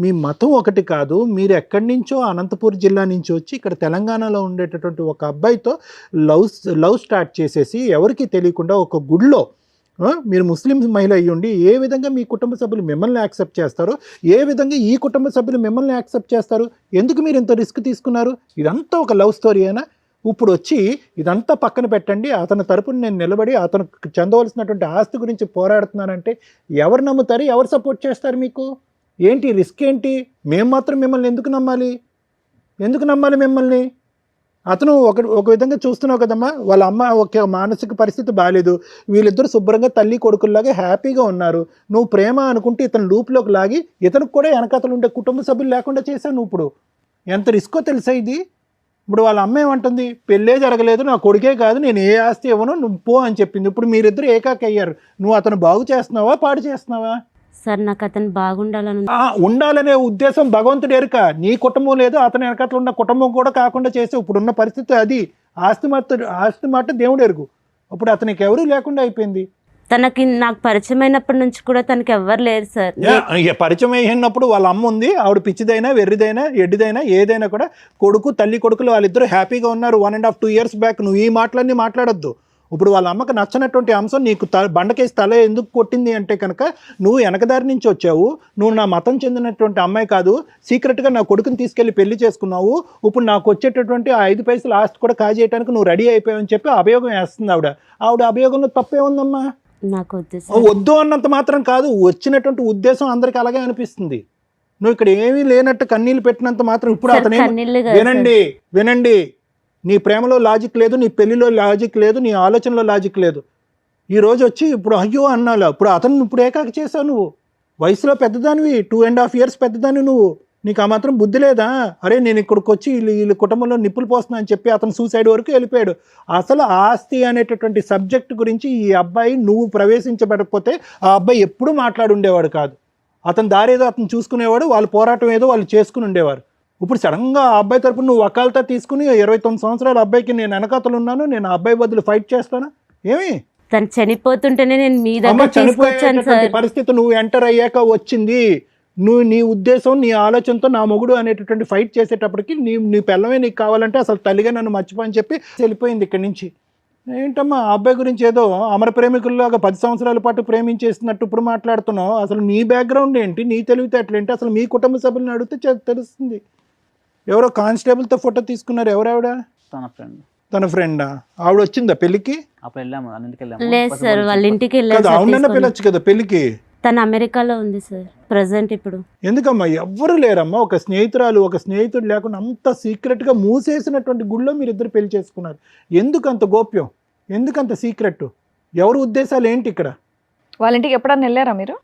మీ మతం ఒకటి కాదు, మీరు ఎక్కడి నుంచో అనంతపూర్ జిల్లా నుంచి వచ్చి ఇక్కడ తెలంగాణలో ఉండేటటువంటి ఒక అబ్బాయితో లవ్ స్టార్ట్ చేసేసి ఎవరికి తెలియకుండా ఒక గుడిలో మీరు ముస్లిం మహిళ అయ్యి ఉండి ఏ విధంగా మీ కుటుంబ సభ్యులు మిమ్మల్ని యాక్సెప్ట్ చేస్తారో, ఏ విధంగా ఈ కుటుంబ సభ్యులు మిమ్మల్ని యాక్సెప్ట్ చేస్తారు? ఎందుకు మీరు ఇంత రిస్క్ తీసుకున్నారు? ఇదంతా ఒక లవ్ స్టోరీ అయినా? ఇప్పుడు వచ్చి ఇదంతా పక్కన పెట్టండి, అతని తరపున నేను నిలబడి అతనికి చెందవలసినటువంటి ఆస్తి గురించి పోరాడుతున్నానంటే ఎవరు నమ్ముతారు, ఎవరు సపోర్ట్ చేస్తారు మీకు? ఏంటి రిస్క్ ఏంటి? మేము మాత్రం మిమ్మల్ని ఎందుకు నమ్మాలి? ఎందుకు నమ్మాలి మిమ్మల్ని? అతను ఒక విధంగా చూస్తున్నావు కదమ్మా, వాళ్ళ అమ్మ ఒక మానసిక పరిస్థితి బాగాలేదు, వీళ్ళిద్దరు శుభ్రంగా తల్లి కొడుకుల్లాగా హ్యాపీగా ఉన్నారు. నువ్వు ప్రేమ అనుకుంటే ఇతను లూప్లోకి లాగి ఇతనికి కూడా వెనకతలు ఉండే కుటుంబ సభ్యులు లేకుండా చేశావు నువ్వు. ఇప్పుడు ఎంత రిస్కో తెలుసా ఇది? ఇప్పుడు వాళ్ళ అమ్మ ఏమంటుంది, పెళ్ళే జరగలేదు, నా కొడుకే కాదు, నేను ఏ ఆస్తి ఇవ్వను, నువ్వు పో అని చెప్పింది. ఇప్పుడు మీరిద్దరు ఏకాకి అయ్యారు. నువ్వు అతను బాగు చేస్తున్నావా, పాడు చేస్తున్నావా? సార్ నాకు అతను బాగుండాలని ఉండాలనే ఉద్దేశం భగవంతుడు ఎరుక. నీ కుటుంబం లేదు, అతని వెనకట్లు ఉన్న కుటుంబం కూడా కాకుండా చేసి ఇప్పుడున్న పరిస్థితి అది. ఆస్తి మాట దేవుడు ఎరుగు. ఇప్పుడు అతనికి ఎవరు లేకుండా అయిపోయింది. తనకి నాకు పరిచయం అయినప్పటి నుంచి కూడా తనకి ఎవ్వరు లేరు సార్. పరిచయం అయినప్పుడు వాళ్ళ అమ్మ ఉంది, ఆవిడ పిచ్చిదైనా వెర్రిదైనా ఎడ్డిదైనా ఏదైనా కూడా కొడుకు తల్లి కొడుకులు వాళ్ళిద్దరూ హ్యాపీగా ఉన్నారు 1.5 2 years బ్యాక్. నువ్వు ఈ మాటలన్నీ మాట్లాడొద్దు. ఇప్పుడు వాళ్ళ అమ్మకి నచ్చినటువంటి అంశం నీకు బండకేసి తల ఎందుకు కొట్టింది అంటే కనుక నువ్వు వెనకదారి నుంచి వచ్చావు, నువ్వు నా మతం చెందినటువంటి అమ్మాయి కాదు, సీక్రెట్గా నా కొడుకుని తీసుకెళ్లి పెళ్లి చేసుకున్నావు, ఇప్పుడు నాకు వచ్చేటటువంటి 5 పైసలు ఆస్తి కూడా కాజేయడానికి నువ్వు రెడీ అయిపోయావని చెప్పి అభియోగం వేస్తుంది ఆవిడ అభియోగంలో తప్పే ఉందమ్మా. నాకు వద్దు అన్నంత మాత్రం కాదు, వచ్చినటువంటి ఉద్దేశం అందరికి అలాగే అనిపిస్తుంది. నువ్వు ఇక్కడ ఏమీ లేనట్టు కన్నీళ్ళు పెట్టినంత మాత్రం ఇప్పుడు అతనే వినండి, నీ ప్రేమలో లాజిక్ లేదు, నీ పెళ్లిలో లాజిక్ లేదు, నీ ఆలోచనలో లాజిక్ లేదు. ఈ రోజు వచ్చి ఇప్పుడు అయ్యో అన్నావు, ఇప్పుడు అతను ఇప్పుడు ఏకాకి చేసావు. నువ్వు వయసులో పెద్దదానివి, 2.5 years పెద్దదానివి నువ్వు. నీకు ఆ మాత్రం బుద్ధి లేదా? అరే నేను ఇక్కడికి వచ్చి వీళ్ళ కుటుంబంలో నిప్పులు పోస్తున్నా అని చెప్పి అతను సూసైడ్ వరకు వెళ్ళిపోయాడు. అసలు ఆస్తి అనేటటువంటి సబ్జెక్ట్ గురించి ఈ అబ్బాయి నువ్వు ప్రవేశించబడకపోతే ఆ అబ్బాయి ఎప్పుడూ మాట్లాడుండేవాడు కాదు. అతని దారేదో అతను చూసుకునేవాడు, వాళ్ళ పోరాటం ఏదో వాళ్ళు చేసుకుని ఉండేవారు. ఇప్పుడు సడన్గా ఆ అబ్బాయి తరపున నువ్వు వకాలతా తీసుకుని 29 సంవత్సరాల అబ్బాయికి నేను వెనకతలు ఉన్నాను, నేను ఆ అబ్బాయి బదులు ఫైట్ చేస్తాను. ఏమి తను చనిపోతుంటేనే నేను మీ దగ్గర తీసుకొచ్చాను సార్. పరిస్థితి నువ్వు ఎంటర్ అయ్యాక వచ్చింది. నువ్వు నీ ఉద్దేశం నీ ఆలోచనతో నా మొగుడు అనేటటువంటి ఫైట్ చేసేటప్పటికి నీ పిల్లమే నీకు కావాలంటే అసలు తల్లిగా నన్ను మర్చిపోని చెప్పి వెళ్ళిపోయింది ఇక్కడి నుంచి. ఏంటమ్మా ఆ అబ్బాయి గురించి ఏదో అమర ప్రేమికుల్లాగా 10 సంవత్సరాల పాటు ప్రేమించేస్తున్నట్టు ఇప్పుడు మాట్లాడుతున్నావు. అసలు నీ బ్యాక్గ్రౌండ్ ఏంటి, నీ తెలివితేటలు ఏంటి, అసలు మీ కుటుంబ సభ్యులను అడిగితే తెలుస్తుంది. ఎవరో కానిస్టేబుల్తో ఫోటో తీసుకున్నారు, ఎవరావిడ? తన ఫ్రెండా? ఆవిడ వచ్చిందా పెళ్లికి? లేదు సార్, వాళ్ళ ఇంటికి అవునన్నా పిల్లొచ్చు కదా పెళ్లికి. తను అమెరికాలో ఉంది సార్ ప్రజెంట్ ఇప్పుడు. ఎందుకమ్మా ఎవ్వరు లేరమ్మా, ఒక స్నేహితుడు లేకుండా అంత సీక్రెట్గా మూసేసినటువంటి గుళ్ళో మీరు ఇద్దరు పెళ్లి చేసుకున్నారు. ఎందుకు అంత గోప్యం, ఎందుకు అంత సీక్రెట్? ఎవరి ఉద్దేశాలు ఏంటి ఇక్కడ? వాళ్ళ ఇంటికి ఎప్పుడన్నా వెళ్ళారా మీరు?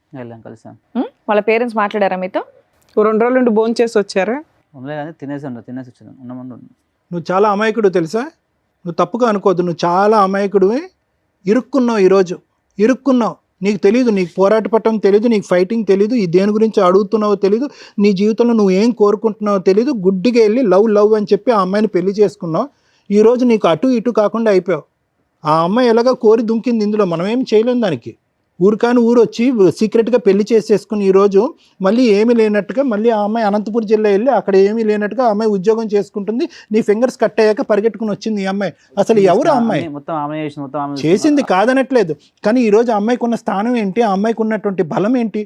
వాళ్ళ పేరెంట్స్ మాట్లాడారా మీతో? 2 రోజులు నుండి భోజనం చేసి వచ్చారా? తినేసి వచ్చాను. నువ్వు చాలా అమాయకుడు తెలుసా, నువ్వు తప్పుగా అనుకోవద్దు, నువ్వు చాలా అమాయకుడు. ఇరుక్కున్నావు, ఈరోజు ఇరుక్కున్నావు. నీకు తెలీదు, నీకు పోరాట పట్టడం తెలీదు, నీకు ఫైటింగ్ తెలీదు, ఈ దేని గురించి అడుగుతున్నావో తెలీదు, నీ జీవితంలో నువ్వు ఏం కోరుకుంటున్నావో తెలీదు. గుడ్డిగా వెళ్ళి లవ్ అని చెప్పి ఆ అమ్మాయిని పెళ్లి చేసుకున్నావు. ఈరోజు నీకు అటు ఇటు కాకుండా అయిపోయావు. ఆ అమ్మాయి ఎలాగో కోరి దుంకింది, ఇందులో మనం ఏం చేయలేం దానికి. ఊరికాని ఊరు వచ్చి సీక్రెట్గా పెళ్లి చేసేసుకుని ఈరోజు మళ్ళీ ఏమీ లేనట్టుగా మళ్ళీ ఆ అమ్మాయి అనంతపురం జిల్లా వెళ్ళి అక్కడ ఏమీ లేనట్టుగా ఆ అమ్మాయి ఉద్యోగం చేసుకుంటుంది. నీ ఫింగర్స్ కట్ అయ్యాక పరిగెట్టుకుని వచ్చింది ఈ అమ్మాయి. అసలు ఎవరు అమ్మాయి? చేసింది కాదనట్లేదు, కానీ ఈరోజు అమ్మాయికి ఉన్న స్థానం ఏంటి, ఆ అమ్మాయికి ఉన్నటువంటి బలం ఏంటి?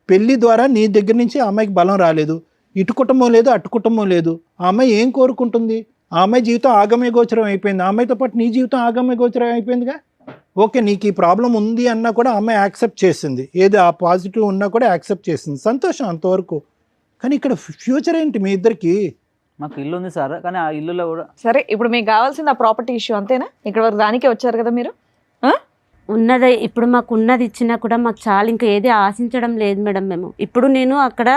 పెళ్లి ద్వారా నీ దగ్గర నుంచి ఆ అమ్మాయికి బలం రాలేదు, ఇటు కుటుంబం లేదు అటు కుటుంబం లేదు. ఆ అమ్మాయి ఏం కోరుకుంటుంది? ఆ అమ్మాయి జీవితం ఆగమ్య గోచరం అయిపోయింది. ఆ అమ్మాయితో పాటు నీ జీవితం ఆగమ్య గోచరం అయిపోయిందిగా. ఓకే, నీకు ఈ ప్రాబ్లం ఉంది అన్నా కూడా అమ్మాయి యాక్సెప్ట్ చేసింది, ఏది ఆ పాజిటివ్ ఉన్నా కూడా యాక్సెప్ట్ చేసింది, సంతోషం అంతవరకు. కానీ ఇక్కడ ఫ్యూచర్ ఏంటి మీ ఇద్దరికి? మాకు ఇల్లు ఉంది సార్, కానీ ఆ ఇల్లులో కూడా సరే ఇప్పుడు మీకు కావాల్సింది ఆ ప్రాపర్టీ ఇష్యూ అంతేనా? ఇక్కడ వరకు దానికే వచ్చారు కదా మీరు. ఉన్నది ఇప్పుడు మాకు ఉన్నది ఇచ్చినా కూడా మాకు చాలా, ఇంకా ఏది ఆశించడం లేదు మేడం. మేము ఇప్పుడు నేను అక్కడ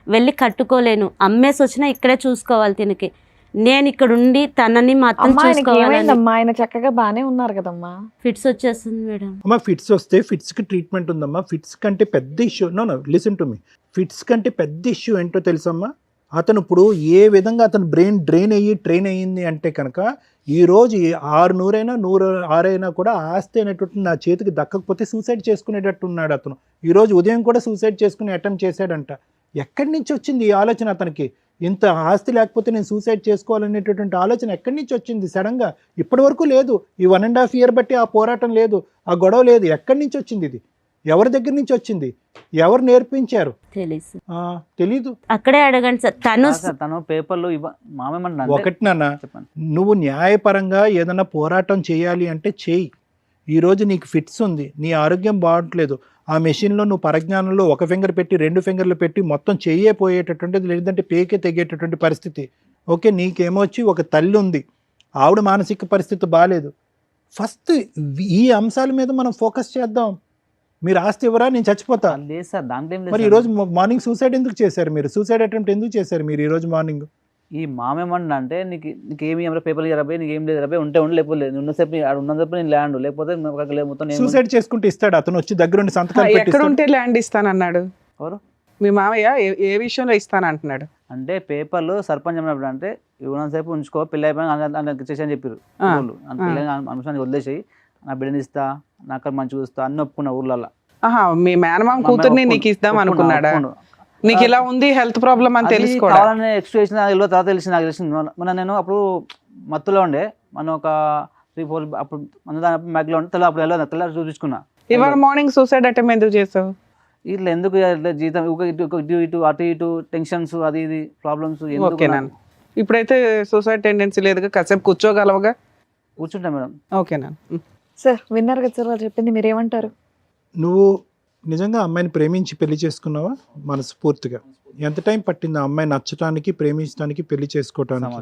వెళ్ళి కట్టుకోలేను, అమ్మేసి వచ్చినా ఇక్కడే చూసుకోవాలి తినకి. నేను ఇక్కడ ఉండి తనని మాత్రం చూసుకోవాలమ్మా. ఆయన చక్కగా బానే ఉన్నారు కదమ్మా. ఫిట్స్ వచ్చేస్తుంది మేడం. అమ్మా ఫిట్స్ వస్తే ఫిట్స్కి ట్రీట్మెంట్ ఉందమ్మా. ఫిట్స్ కంటే పెద్ద issue listen to me, fits కంటే పెద్ద ఇష్యూ ఏంటో తెలుసమ్మా? అతను ఇప్పుడు ఏ విధంగా అతను బ్రెయిన్ ట్రైన్ అయ్యింది అంటే కనుక ఈరోజు 600 అయినా 106 అయినా కూడా ఆస్తి అనేటువంటి నా చేతికి దక్కకపోతే సూసైడ్ చేసుకునేటట్టు ఉన్నాడు అతను. ఈరోజు ఉదయం కూడా సూసైడ్ చేసుకుని అటెంప్ట్ చేశాడంట. ఎక్కడి నుంచి వచ్చింది ఈ ఆలోచన అతనికి? ఇంత ఆస్తి లేకపోతే నేను సూసైడ్ చేసుకోవాలనేటటువంటి ఆలోచన ఎక్కడి నుంచి వచ్చింది సడన్గా? ఇప్పటి వరకు లేదు. ఈ 1.5 year బట్టి ఆ పోరాటం లేదు, ఆ గొడవ లేదు. ఎక్కడి నుంచి వచ్చింది ఇది? ఎవరి దగ్గర నుంచి వచ్చింది? ఎవరు నేర్పించారు? తెలుసు, తెలీదు. అక్కడే అడగండి సార్. తను పేపర్లు ఒకటి నాన్న, చెప్పండి. నువ్వు న్యాయపరంగా ఏదైనా పోరాటం చేయాలి అంటే చేయి. ఈరోజు నీకు ఫిట్స్ ఉంది, నీ ఆరోగ్యం బాగుంటలేదు, ఆ మెషిన్లో నువ్వు పరిజ్ఞానంలో 1 finger పెట్టి 2 fingers పెట్టి మొత్తం చెయ్యే పోయేటటువంటిది, లేదంటే పేకే తెగేటటువంటి పరిస్థితి. ఓకే, నీకేమొచ్చి ఒక తల్లి ఉంది, ఆవిడ మానసిక పరిస్థితి బాగాలేదు. ఫస్ట్ ఈ అంశాల మీద మనం ఫోకస్ చేద్దాం. మీరు ఆస్తి ఇవ్వరా, నేను చచ్చిపోతా. లేదు సార్, దాంట్లో ఏం లేదు మరి సార్. ఈరోజు మార్నింగ్ సూసైడ్ ఎందుకు చేశారు? మీరు సూసైడ్ అటెంప్ట్ ఎందుకు చేశారు మీరు ఈరోజు మార్నింగ్? ఈ మామేమన్నా అంటే నీకేమి ఏమైనా పేపర్లు ఇవ్వరాబోయి, నీకు ఏం లేదు రాబోయి, ఉంటే ఉండి లేకపోతే లేదు, ఉన్నసేపు ఉన్నసేపు నేను ల్యాండ్, లేకపోతే మొత్తం సూసైడ్ చేసుకుంటే ఇస్తాడు అతను వచ్చి దగ్గరుండి సంతకాలు ఎక్కడ పెట్టిస్తాడు. ఉంటే ల్యాండ్ ఇస్తానన్నాడు ఎవరు? మీ మామయ్య ఏ విషయంలో ఇస్తానంటున్నాడు? అంటే పేపర్లు సర్పంచ్ చెప్పినప్పుడు అంటే ఉన్నసేపు ఉంచుకో, పెళ్ళి అయిపోయినా చేసి అని చెప్పారు. అంశాన్ని వదిలేసి నా బిడ్డని ఇస్తా, నాకు మంచిగా చూస్తా అన్ని ఒప్పుకున్న ఊర్లలో. మీ మేనమామ కూతుర్ని నీకు ఇద్దాం అనుకున్నాడా? నీకు ఇలా ఉంది హెల్త్ ప్రాబ్లం అని తెలుసుకోవాలి. ఎక్స్ప్రెషన్ తర్వాత తెలిసి నాకు తెలిసింది. మన నేను అప్పుడు మత్తులో ఉండే, మనం ఒక 3-4 అప్పుడు మన మ్యాగ్లో ఉంటే అప్పుడు తెల్ల చూపించుకున్నా. ఇవాళ మార్నింగ్ సూసైడ్ అటెంప్ట్ ఎందుకు చేసావు? ఇట్లా ఎందుకు జీతం ఇటు అటు ఇటు టెన్షన్స్, అది ఇది ప్రాబ్లమ్స్. ఓకేనా, ఇప్పుడైతే సూసైడ్ టెండెన్సీ లేదుగా, కాసేపు కూర్చోగలవుగా? కూర్చుంటా మేడం. ఓకేనా సార్, విన్నారు కదా సార్ వాళ్ళు చెప్పింది, మీరేమంటారు? నువ్వు నిజంగా అమ్మాయిని ప్రేమించి పెళ్లి చేసుకున్నావా మనస్ఫూర్తిగా? ఎంత టైం పట్టింది ఆ అమ్మాయి నచ్చటానికి, ప్రేమించడానికి, పెళ్లి చేసుకోవటానికి?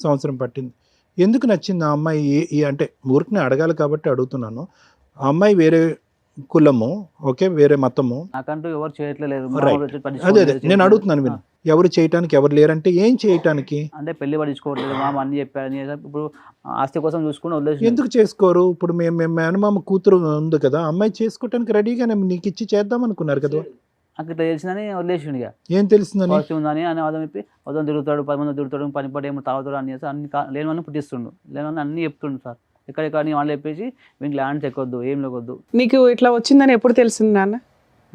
సంవత్సరం పట్టింది. ఎందుకు నచ్చింది ఆ అమ్మాయి? అంటే ఊరికనే అడగాలి కాబట్టి అడుగుతున్నాను. ఆ అమ్మాయి వేరే కులము, ఓకే, వేరే మతము, నాకంటూ ఎవరు చేయట్లేదు. అదే నేను అడుగుతున్నాను. మీరు ఎవరు చేయటానికి ఎవరు లేరంటే ఏం చేయటానికి? అంటే పెళ్లి పడించుకోవట్లేదు మామ అన్ని చెప్పారని, ఇప్పుడు ఆస్తి కోసం చూసుకుని వదిలేసి. ఎందుకు చేసుకోరు? ఇప్పుడు మేము మేనమామ కూతురు ఉంది కదా, అమ్మాయి చేసుకోవటానికి రెడీగానే నీకు ఇచ్చి చేద్దాం అనుకున్నారు కదా. నాకు ఇట్లా తెలిసిందని వదిలేసిండు. ఇక ఏం తెలిసిందని? ఉందని అని వాదం చెప్పి వదం తిరుగుతాడు, 10 మంది తిరుగుతాడు, పని పడి ఏమో తాగుతాడు అని చేసి అన్ని లేనివన్నీ పుట్టిస్తుండు, లేనివన్నీ అన్ని చెప్తుండు సార్. ఎక్కడెక్కడ వాళ్ళు చెప్పేసి వీళ్ళకి ల్యాండ్స్ ఎక్కొద్దు, ఏం లేకొద్దు. నీకు ఇట్లా వచ్చిందని ఎప్పుడు తెలిసింది నాన్న?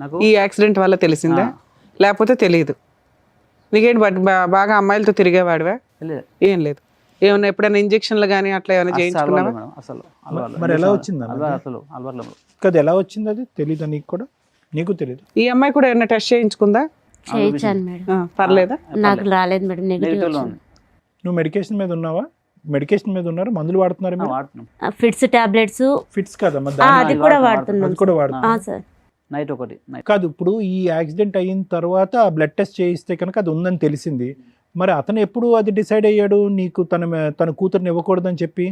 నాకు ఈ యాక్సిడెంట్ వల్ల తెలిసిందా, లేకపోతే తెలియదు? నీకేంటి బాగా అమ్మాయిలతో తిరిగేవాడివా? ఏం లేదు. ఏమన్నా ఎప్పుడైనా ఇంజక్షన్లు కానీ అట్లా ఏమైనా చేయించుకున్నావా? అసలు మరి ఎలా వచ్చింది అసలు అలవాట్లు కదా? ఎలా వచ్చింది అది తెలీదా నీకు కూడా? నీకు తెలీదు. ఈ అమ్మాయి కూడా ఏమైనా టెస్ట్ చేయించుకుందా? చేయించాను మేడం. పర్లేదా? నాకు రాలేదు మేడం, నెగిటివ్. నువ్వు మెడికేషన్ మీద ఉన్నావా? మెడికేషన్ మీద ఉన్నారు, మందులు వాడుతున్నారు మీరు? Fits tablets. ఫిట్స్ కదా, అది కూడా వాడుతున్నాను. అది కూడా వాడుతున్నాను సార్. నైట్ ఒకటి కాదు. ఇప్పుడు ఈ యాక్సిడెంట్ అయిన తర్వాత బ్లడ్ టెస్ట్ చేయిస్తే కనుక అది ఉందని తెలిసింది. మరి అతను ఎప్పుడు అది డిసైడ్ అయ్యాడు నీకు తన కూతుర్ని ఇవ్వకూడదని చెప్పి?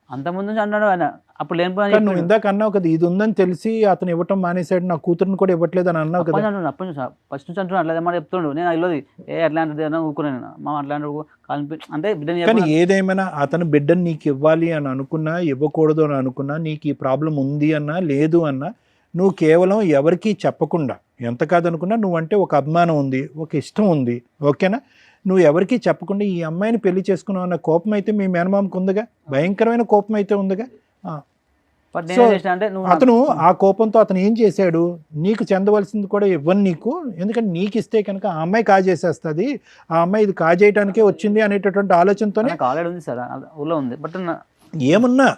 అంతకుముందు అన్నాడు ఆయన, అప్పుడు లేని నువ్వు ఇందాక అన్నావు కదా, ఇది ఉందని తెలిసి అతను ఇవ్వటం మానేశాడు, నా కూతుర్ని కూడా ఇవ్వట్లేదు అని అన్నావు కదా. అప్పటి ఫస్ట్ నుంచి అంటున్నాడు అట్లా మాట చెప్తుండు. నేను అయ్యది అట్లాంటిది ఊరుకున్నాను మా అట్లాంటి అంటే బిడ్డని. కానీ ఏదేమైనా అతను బిడ్డని నీకు ఇవ్వాలి అని అనుకున్నా, ఇవ్వకూడదు అని అనుకున్నా, నీకు ఈ ప్రాబ్లం ఉంది అన్నా లేదు అన్నా, నువ్వు కేవలం ఎవరికీ చెప్పకుండా, ఎంత కాదనుకున్నా నువ్వంటే ఒక అభిమానం ఉంది, ఒక ఇష్టం ఉంది, ఓకేనా, నువ్వు ఎవరికీ చెప్పకుండా ఈ అమ్మాయిని పెళ్లి చేసుకున్నావు అన్న కోపం అయితే మీ మేనమామకు ఉందిగా, భయంకరమైన కోపం అయితే ఉందిగా. సో అతను ఆ కోపంతో అతను ఏం చేశాడు, నీకు చెందవలసింది కూడా ఇవ్వను నీకు, ఎందుకంటే నీకు ఇస్తే కనుక ఆ అమ్మాయి కాజేసేస్తుంది, ఆ అమ్మాయి ఇది కాజేయడానికే వచ్చింది అనేటటువంటి ఆలోచనతోనే. ఏమున్నా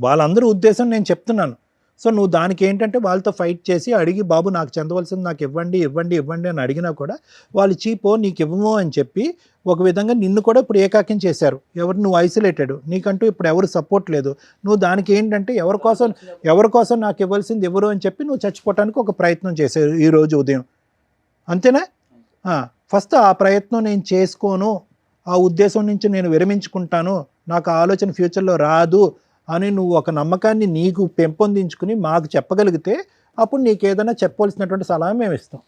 వాళ్ళందరూ ఉద్దేశం నేను చెప్తున్నాను. సో నువ్వు దానికి ఏంటంటే వాళ్ళతో ఫైట్ చేసి అడిగి, బాబు నాకు చెందవలసింది నాకు ఇవ్వండి ఇవ్వండి ఇవ్వండి అని అడిగినా కూడా వాళ్ళు చీపో నీకు ఇవ్వమో అని చెప్పి ఒక విధంగా నిన్ను కూడా ఇప్పుడు ఏకాకిం చేశారు. నువ్వు ఐసోలేటెడ్, నీకంటూ ఇప్పుడు ఎవరు సపోర్ట్ లేదు. నువ్వు దానికి ఏంటంటే ఎవరి కోసం నాకు ఇవ్వాల్సింది ఎవరు అని చెప్పి నువ్వు చచ్చిపోవటానికి ఒక ప్రయత్నం చేశారు ఈరోజు ఉదయం, అంతేనా? ఫస్ట్ ఆ ప్రయత్నం నేను చేసుకోను, ఆ ఉద్దేశం నుంచి నేను విరమించుకుంటాను, నాకు ఆలోచన ఫ్యూచర్లో రాదు అని నువ్వు ఒక నమ్మకాన్ని నీకు పెంపొందించుకుని మాకు చెప్పగలిగితే అప్పుడు నీకు ఏదైనా చెప్పవలసినటువంటి సలహా మేము ఇస్తాం.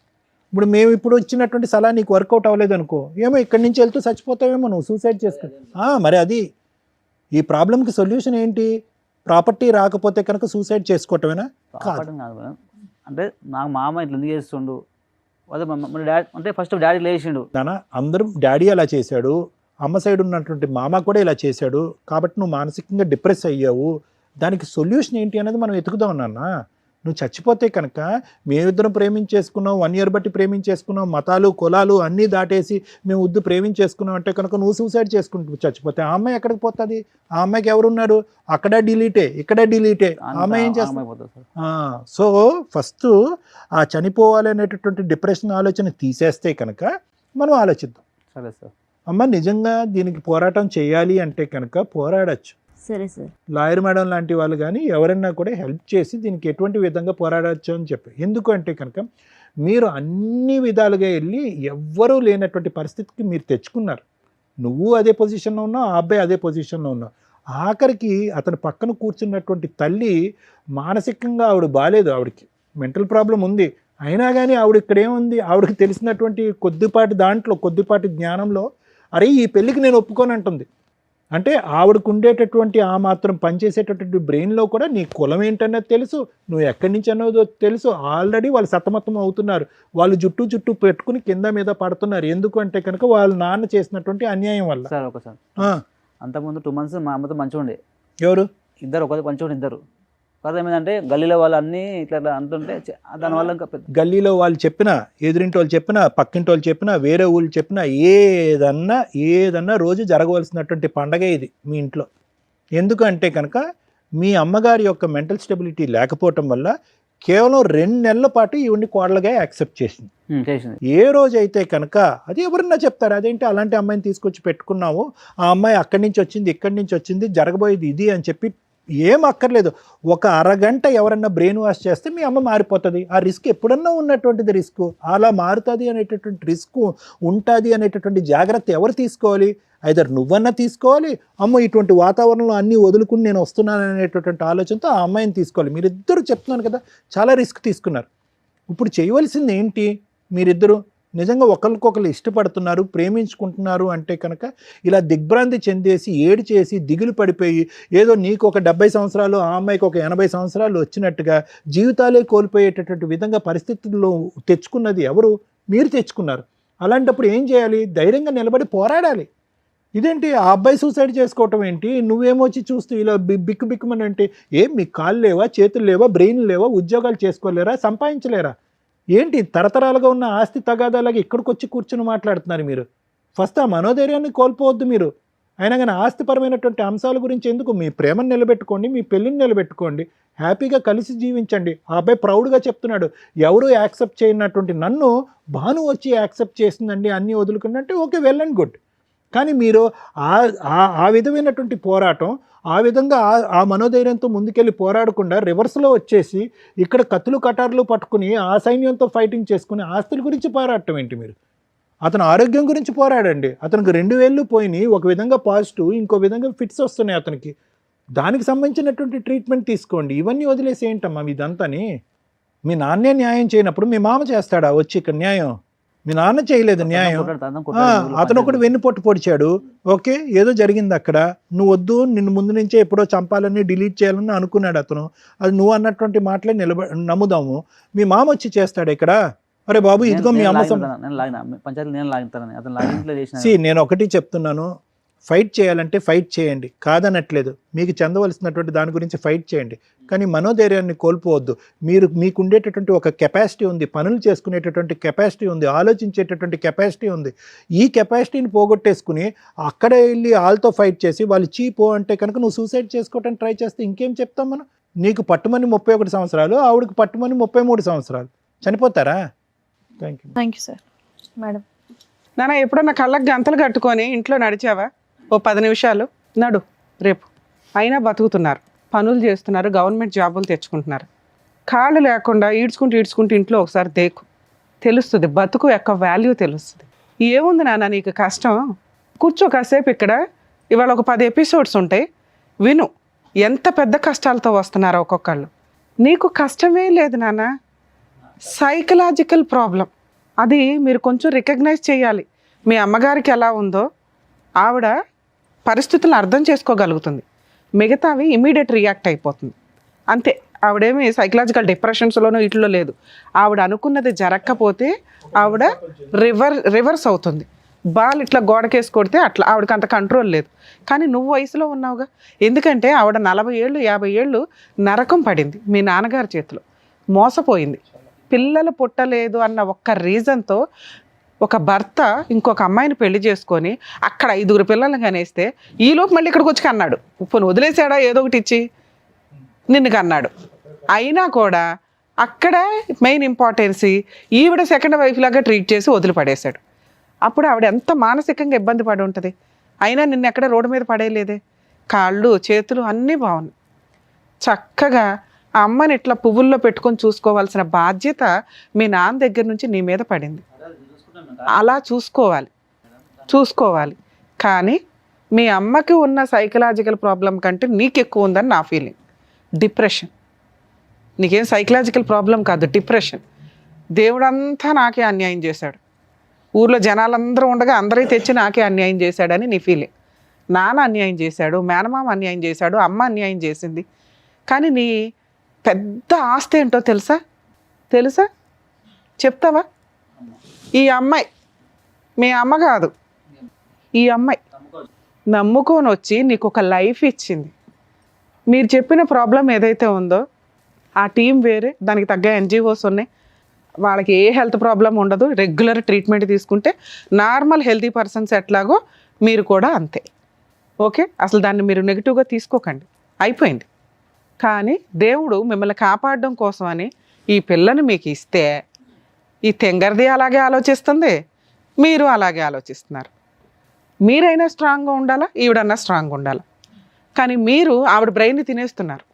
మేము ఇప్పుడు ఇచ్చినటువంటి సలహా నీకు వర్కౌట్ అవ్వలేదు అనుకో, ఏమో ఇక్కడి నుంచి వెళ్తూ చచ్చిపోతావేమో, నువ్వు సూసైడ్ చేసుకో. మరి అది ఈ ప్రాబ్లంకి సొల్యూషన్ ఏంటి? ప్రాపర్టీ రాకపోతే కనుక సూసైడ్ చేసుకోవటమేనా? కాదు. అంటే నాకు మామ ఇట్లా ఎందుకు చేస్తుండు, అదే మన డాడీ అంటే ఫస్ట్ డాడీ లేచిండు. నాన్న అందరం డాడీ అలా చేశాడు, అమ్మ సైడ్ ఉన్నటువంటి మామ కూడా ఇలా చేశాడు, కాబట్టి నువ్వు మానసికంగా డిప్రెస్ అయ్యావు, దానికి సొల్యూషన్ ఏంటి అనేది మనం వెతుకుదాం నాన్న. నువ్వు చచ్చిపోతే కనుక మేమిద్దరం ప్రేమించేసుకున్నాం, 1 year బట్టి ప్రేమించేసుకున్నాం, మతాలు కులాలు అన్నీ దాటేసి మేము ప్రేమించేసుకున్నాం అంటే కనుక నువ్వు సూసైడ్ చేసుకుంటూ చచ్చిపోతే ఆ అమ్మాయి ఎక్కడికి పోతుంది? ఆ అమ్మాయికి ఎవరున్నాడు? అక్కడ డిలీటే, ఇక్కడ డిలీటే, ఆ అమ్మాయి ఏం చేస్తుంది? సో ఫస్ట్ ఆ చనిపోవాలి అనేటటువంటి డిప్రెషన్ ఆలోచన తీసేస్తే కనుక మనం ఆలోచిద్దాం. సరే సార్. అమ్మ నిజంగా దీనికి పోరాటం చేయాలి అంటే కనుక పోరాడచ్చు. సరే సార్. లాయర్ మేడం లాంటి వాళ్ళు కానీ ఎవరైనా కూడా హెల్ప్ చేసి దీనికి ఎటువంటి విధంగా పోరాడచ్చు అని చెప్పి. ఎందుకు అంటే కనుక మీరు అన్ని విధాలుగా వెళ్ళి ఎవ్వరూ లేనటువంటి పరిస్థితికి మీరు తెచ్చుకున్నారు. నువ్వు అదే పొజిషన్లో ఉన్నావు, ఆ అబ్బాయి అదే పొజిషన్లో ఉన్నావు. ఆఖరికి అతని పక్కన కూర్చున్నటువంటి తల్లి మానసికంగా ఆవిడ బాగాలేదు, ఆవిడకి మెంటల్ ప్రాబ్లం ఉంది. అయినా కానీ ఆవిడ ఇక్కడ ఏముంది, ఆవిడకి తెలిసినటువంటి కొద్దిపాటి జ్ఞానంలో అరే ఈ పెళ్ళికి నేను ఒప్పుకొని అంటుంది. అంటే ఆవిడకు ఉండేటటువంటి ఆ మాత్రం పనిచేసేటటువంటి బ్రెయిన్లో కూడా నీ కులం ఏంటన్నది తెలుసు, నువ్వు ఎక్కడి నుంచి అన్నదో తెలుసు. ఆల్రెడీ వాళ్ళు సతమతం అవుతున్నారు, వాళ్ళు చుట్టూ పెట్టుకుని కింద మీద పడుతున్నారు. ఎందుకు అంటే కనుక వాళ్ళ నాన్న చేసినటువంటి అన్యాయం వల్ల. సార్ ఒకసారి అంతకుముందు 2 months మా అమ్మతో మంచిగా ఉండే. ఎవరు? ఇద్దరు ఒకటి మంచిగా ఉండే ఇద్దరు. కాదు ఏమైందంటే గల్లీలో వాళ్ళు అన్నీ ఇట్లా అంటుంటే దానివల్ల ఇంకా గల్లీలో వాళ్ళు చెప్పినా, ఎదురింటి వాళ్ళు చెప్పినా, పక్కింటి వాళ్ళు చెప్పినా, వేరే ఊళ్ళు చెప్పినా ఏదన్నా రోజు జరగవలసినటువంటి పండగ ఇది మీ ఇంట్లో. ఎందుకంటే కనుక మీ అమ్మగారి యొక్క మెంటల్ స్టెబిలిటీ లేకపోవటం వల్ల కేవలం 2 నెలల పాటు ఈవిడ్ని కోడలుగా యాక్సెప్ట్ చేసింది. ఏ రోజైతే కనుక అది ఎవరన్నా చెప్తారు, అదేంటి అలాంటి అమ్మాయిని తీసుకొచ్చి పెట్టుకున్నావు, ఆ అమ్మాయి అక్కడి నుంచి వచ్చింది ఇక్కడి నుంచి వచ్చింది, జరగబోయేది ఇది అని చెప్పి ఏం అక్కర్లేదు. ఒక అరగంట ఎవరన్నా బ్రెయిన్ వాష్ చేస్తే మీ అమ్మ మారిపోతుంది. ఆ రిస్క్ ఎప్పుడన్నా ఉన్నటువంటిది రిస్క్. అలా మారుతుంది అనేటటువంటి రిస్క్ ఉంటుంది అనేటటువంటి జాగ్రత్త ఎవరు తీసుకోవాలి? ఐదర్ నువ్వన్నా తీసుకోవాలి, అమ్మ ఇటువంటి వాతావరణంలో అన్నీ వదులుకుని నేను వస్తున్నాను అనేటటువంటి ఆలోచనతో ఆ అమ్మాయిని తీసుకోవాలి. మీరిద్దరూ చెప్తున్నాను కదా చాలా రిస్క్ తీసుకున్నారు. ఇప్పుడు చేయవలసింది ఏంటి? మీరిద్దరూ నిజంగా ఒకరికొకరు ఇష్టపడుతున్నారు, ప్రేమించుకుంటున్నారు అంటే కనుక ఇలా దిగ్భ్రాంతి చెందేసి ఏడ్చేసి దిగులు పడిపోయి ఏదో నీకు ఒక 70 సంవత్సరాలు ఆ అమ్మాయికి ఒక 80 సంవత్సరాలు వచ్చినట్టుగా జీవితాలే కోల్పోయేటటువంటి విధంగా పరిస్థితుల్లో తెచ్చుకున్నది ఎవరు? మీరు తెచ్చుకున్నారు. అలాంటప్పుడు ఏం చేయాలి? ధైర్యంగా నిలబడి పోరాడాలి. ఇదేంటి ఆ అబ్బాయి సూసైడ్ చేసుకోవటం ఏంటి? నువ్వేమొచ్చి చూస్తూ ఇలా బిక్కుమని అంటే ఏం మీకు కాళ్ళు లేవా, చేతులు లేవా, బ్రెయిన్ లేవా, ఉద్యోగాలు చేసుకోలేరా, సంపాదించలేరా? ఏంటి తరతరాలుగా ఉన్న ఆస్తి తగాదాలాగా ఇక్కడికి వచ్చి కూర్చుని మాట్లాడుతున్నారు మీరు? ఫస్ట్ ఆ మనోధైర్యాన్ని కోల్పోవద్దు మీరు. అయినా కానీ ఆస్తిపరమైనటువంటి అంశాల గురించి ఎందుకు? మీ ప్రేమను నిలబెట్టుకోండి, మీ పెళ్ళిని నిలబెట్టుకోండి, హ్యాపీగా కలిసి జీవించండి. ఆ అబ్బాయి ప్రౌడ్గా చెప్తున్నాడు, ఎవరు యాక్సెప్ట్ చేయనటువంటి నన్ను భాను వచ్చి యాక్సెప్ట్ చేసిందండి, అన్నీ వదులుకున్నట్టే ఓకే, వెల్ అండ్ గుడ్. కానీ మీరు ఆ విధమైనటువంటి పోరాటం, ఆ విధంగా ఆ మనోధైర్యంతో ముందుకెళ్ళి పోరాడకుండా రివర్స్లో వచ్చేసి ఇక్కడ కత్తులు కటార్లు పట్టుకుని ఆ సైన్యంతో ఫైటింగ్ చేసుకుని ఆస్తుల గురించి పోరాడటం ఏంటి మీరు? అతను ఆరోగ్యం గురించి పోరాడండి. అతనికి 2 వేళ్ళు పోయినాయి, ఒక విధంగా పాజిటివ్, ఇంకో విధంగా ఫిట్స్ వస్తున్నాయి అతనికి. దానికి సంబంధించినటువంటి ట్రీట్మెంట్ తీసుకోండి. ఇవన్నీ వదిలేసి ఏంటమ్మా ఇదంతాని? మీ నాన్నే న్యాయం చేయనప్పుడు మీ మామ చేస్తాడా వచ్చి ఇక్కడ న్యాయం? మీ నాన్న చేయలేదు న్యాయం. అతను ఒకటి వెన్నుపోటు పొడిచాడు, ఓకే ఏదో జరిగింది అక్కడ, నువ్వు వద్దు, నిన్ను ముందు నుంచే ఎప్పుడో చంపాలని డిలీట్ చేయాలని అనుకున్నాడు అతను. అది నువ్వు అన్నటువంటి మాటలే నమ్ముదాము. మీ మామ వచ్చి చేస్తాడు ఇక్కడ, అరే బాబు ఇదిగో మీ అమ్మ. నేను ఒకటి చెప్తున్నాను, ఫైట్ చేయాలంటే ఫైట్ చేయండి, కాదనట్లేదు. మీకు చెందవలసినటువంటి దాని గురించి ఫైట్ చేయండి, కానీ మనోధైర్యాన్ని కోల్పోవద్దు. మీకు ఉండేటటువంటి ఒక కెపాసిటీ ఉంది, పనులు చేసుకునేటటువంటి కెపాసిటీ ఉంది, ఆలోచించేటటువంటి కెపాసిటీ ఉంది. ఈ కెపాసిటీని పోగొట్టేసుకుని అక్కడే వెళ్ళి వాళ్ళతో ఫైట్ చేసి వాళ్ళు చీపో అంటే కనుక నువ్వు సూసైడ్ చేసుకోవడానికి ట్రై చేస్తే ఇంకేం చెప్తాం మనం? నీకు పట్టుమని 31 సంవత్సరాలు, ఆవిడకి పట్టుమని 33 సంవత్సరాలు, చనిపోతారా? Thank you sir. మేడం నాన్న ఎప్పుడన్నా కళ్ళకి గంతలు కట్టుకొని ఇంట్లో నడిచావా? ఓ 10 నిమిషాలు నడు రేపు. అయినా బతుకుతున్నారు, పనులు చేస్తున్నారు, గవర్నమెంట్ జాబులు తెచ్చుకుంటున్నారు. కాళ్ళు లేకుండా ఈడ్చుకుంటూ ఇంట్లో ఒకసారి దేకు, తెలుస్తుంది బతుకు యొక్క వాల్యూ తెలుస్తుంది. ఏముంది నాన్న నీకు కష్టం? కూర్చో కాసేపు ఇక్కడ. ఇవాళ ఒక 10 ఎపిసోడ్స్ ఉంటాయి, విను ఎంత పెద్ద కష్టాలతో వస్తున్నారో ఒక్కొక్కళ్ళు. నీకు కష్టమే లేదు నాన్న, సైకలాజికల్ ప్రాబ్లం. అది మీరు కొంచెం రికగ్నైజ్ చేయాలి. మీ అమ్మగారికి ఎలా ఉందో ఆవిడ పరిస్థితులను అర్థం చేసుకోగలుగుతుంది, మిగతావి ఇమీడియట్ రియాక్ట్ అయిపోతుంది అంతే. ఆవిడేమి సైకలాజికల్ డిప్రెషన్స్లోనూ ఇట్లో లేదు. ఆవిడ అనుకున్నది జరగకపోతే ఆవిడ రివర్స్ అవుతుంది. బాల్ ఇట్లా గోడకేసి కొడితే అట్లా ఆవిడకి అంత కంట్రోల్ లేదు. కానీ నువ్వు వయసులో ఉన్నావుగా. ఎందుకంటే ఆవిడ 40 ఏళ్ళు 50 ఏళ్ళు నరకం పడింది మీ నాన్నగారి చేతిలో, మోసపోయింది. పిల్లలు పుట్టలేదు అన్న ఒక్క రీజన్తో ఒక భర్త ఇంకొక అమ్మాయిని పెళ్లి చేసుకొని అక్కడ 5 పిల్లల్ని కనేస్తే ఈలోపు మళ్ళీ ఇక్కడికి వచ్చి కన్నాడు. ఉప్పును వదిలేసాడా ఏదో ఒకటి ఇచ్చి నిన్ను కన్నాడు. అయినా కూడా అక్కడ మెయిన్ ఇంపార్టెన్సీ ఈవిడ సెకండ్ వైఫ్ లాగా ట్రీట్ చేసి వదిలిపడేశాడు. అప్పుడు ఆవిడ ఎంత మానసికంగా ఇబ్బంది పడి ఉంటుంది. అయినా నిన్ను ఎక్కడ రోడ్డు మీద పడేయలేదే. కాళ్ళు చేతులు అన్నీ బాగున్నాయి. చక్కగా ఆ అమ్మని ఇట్లా పువ్వుల్లో పెట్టుకొని చూసుకోవాల్సిన బాధ్యత మీ నాన్న దగ్గర నుంచి నీ మీద పడింది. అలా చూసుకోవాలి. కానీ మీ అమ్మకి ఉన్న సైకలాజికల్ ప్రాబ్లం కంటే నీకు ఎక్కువ ఉందని నా ఫీలింగ్. డిప్రెషన్. నీకేం సైకలాజికల్ ప్రాబ్లం కాదు, డిప్రెషన్. దేవుడంతా నాకే అన్యాయం చేశాడు, ఊర్లో జనాలందరూ ఉండగా అందరికీ తెచ్చి నాకే అన్యాయం చేశాడని నీ ఫీలింగ్. నాన్న అన్యాయం చేశాడు, మేనమామ అన్యాయం చేశాడు, అమ్మ అన్యాయం చేసింది. కానీ నీ పెద్ద ఆస్తి ఏంటో తెలుసా చెప్తావా? ఈ అమ్మాయి, మీ అమ్మ కాదు, ఈ అమ్మాయి నమ్ముకొని వచ్చి నీకు ఒక లైఫ్ ఇచ్చింది. మీరు చెప్పిన ప్రాబ్లం ఏదైతే ఉందో ఆ టీం వేరే, దానికి తగ్గ NGOs ఉన్నాయి, వాళ్ళకి ఏ హెల్త్ ప్రాబ్లం ఉండదు. రెగ్యులర్ ట్రీట్మెంట్ తీసుకుంటే నార్మల్ హెల్తీ పర్సన్స్ ఎట్లాగో మీరు కూడా అంతే. ఓకే, అసలు దాన్ని మీరు నెగిటివ్గా తీసుకోకండి, అయిపోయింది. కానీ దేవుడు మిమ్మల్ని కాపాడడం కోసమని ఈ పిల్లని మీకు ఇస్తే ఈ తెంగర్ది అలాగే ఆలోచిస్తుంది, మీరు అలాగే ఆలోచిస్తున్నారు. మీరైనా స్ట్రాంగ్గా ఉండాలా, ఈవిడన్నా స్ట్రాంగ్గా ఉండాలా. కానీ మీరు ఆవిడ బ్రెయిన్ని తినేస్తున్నారు.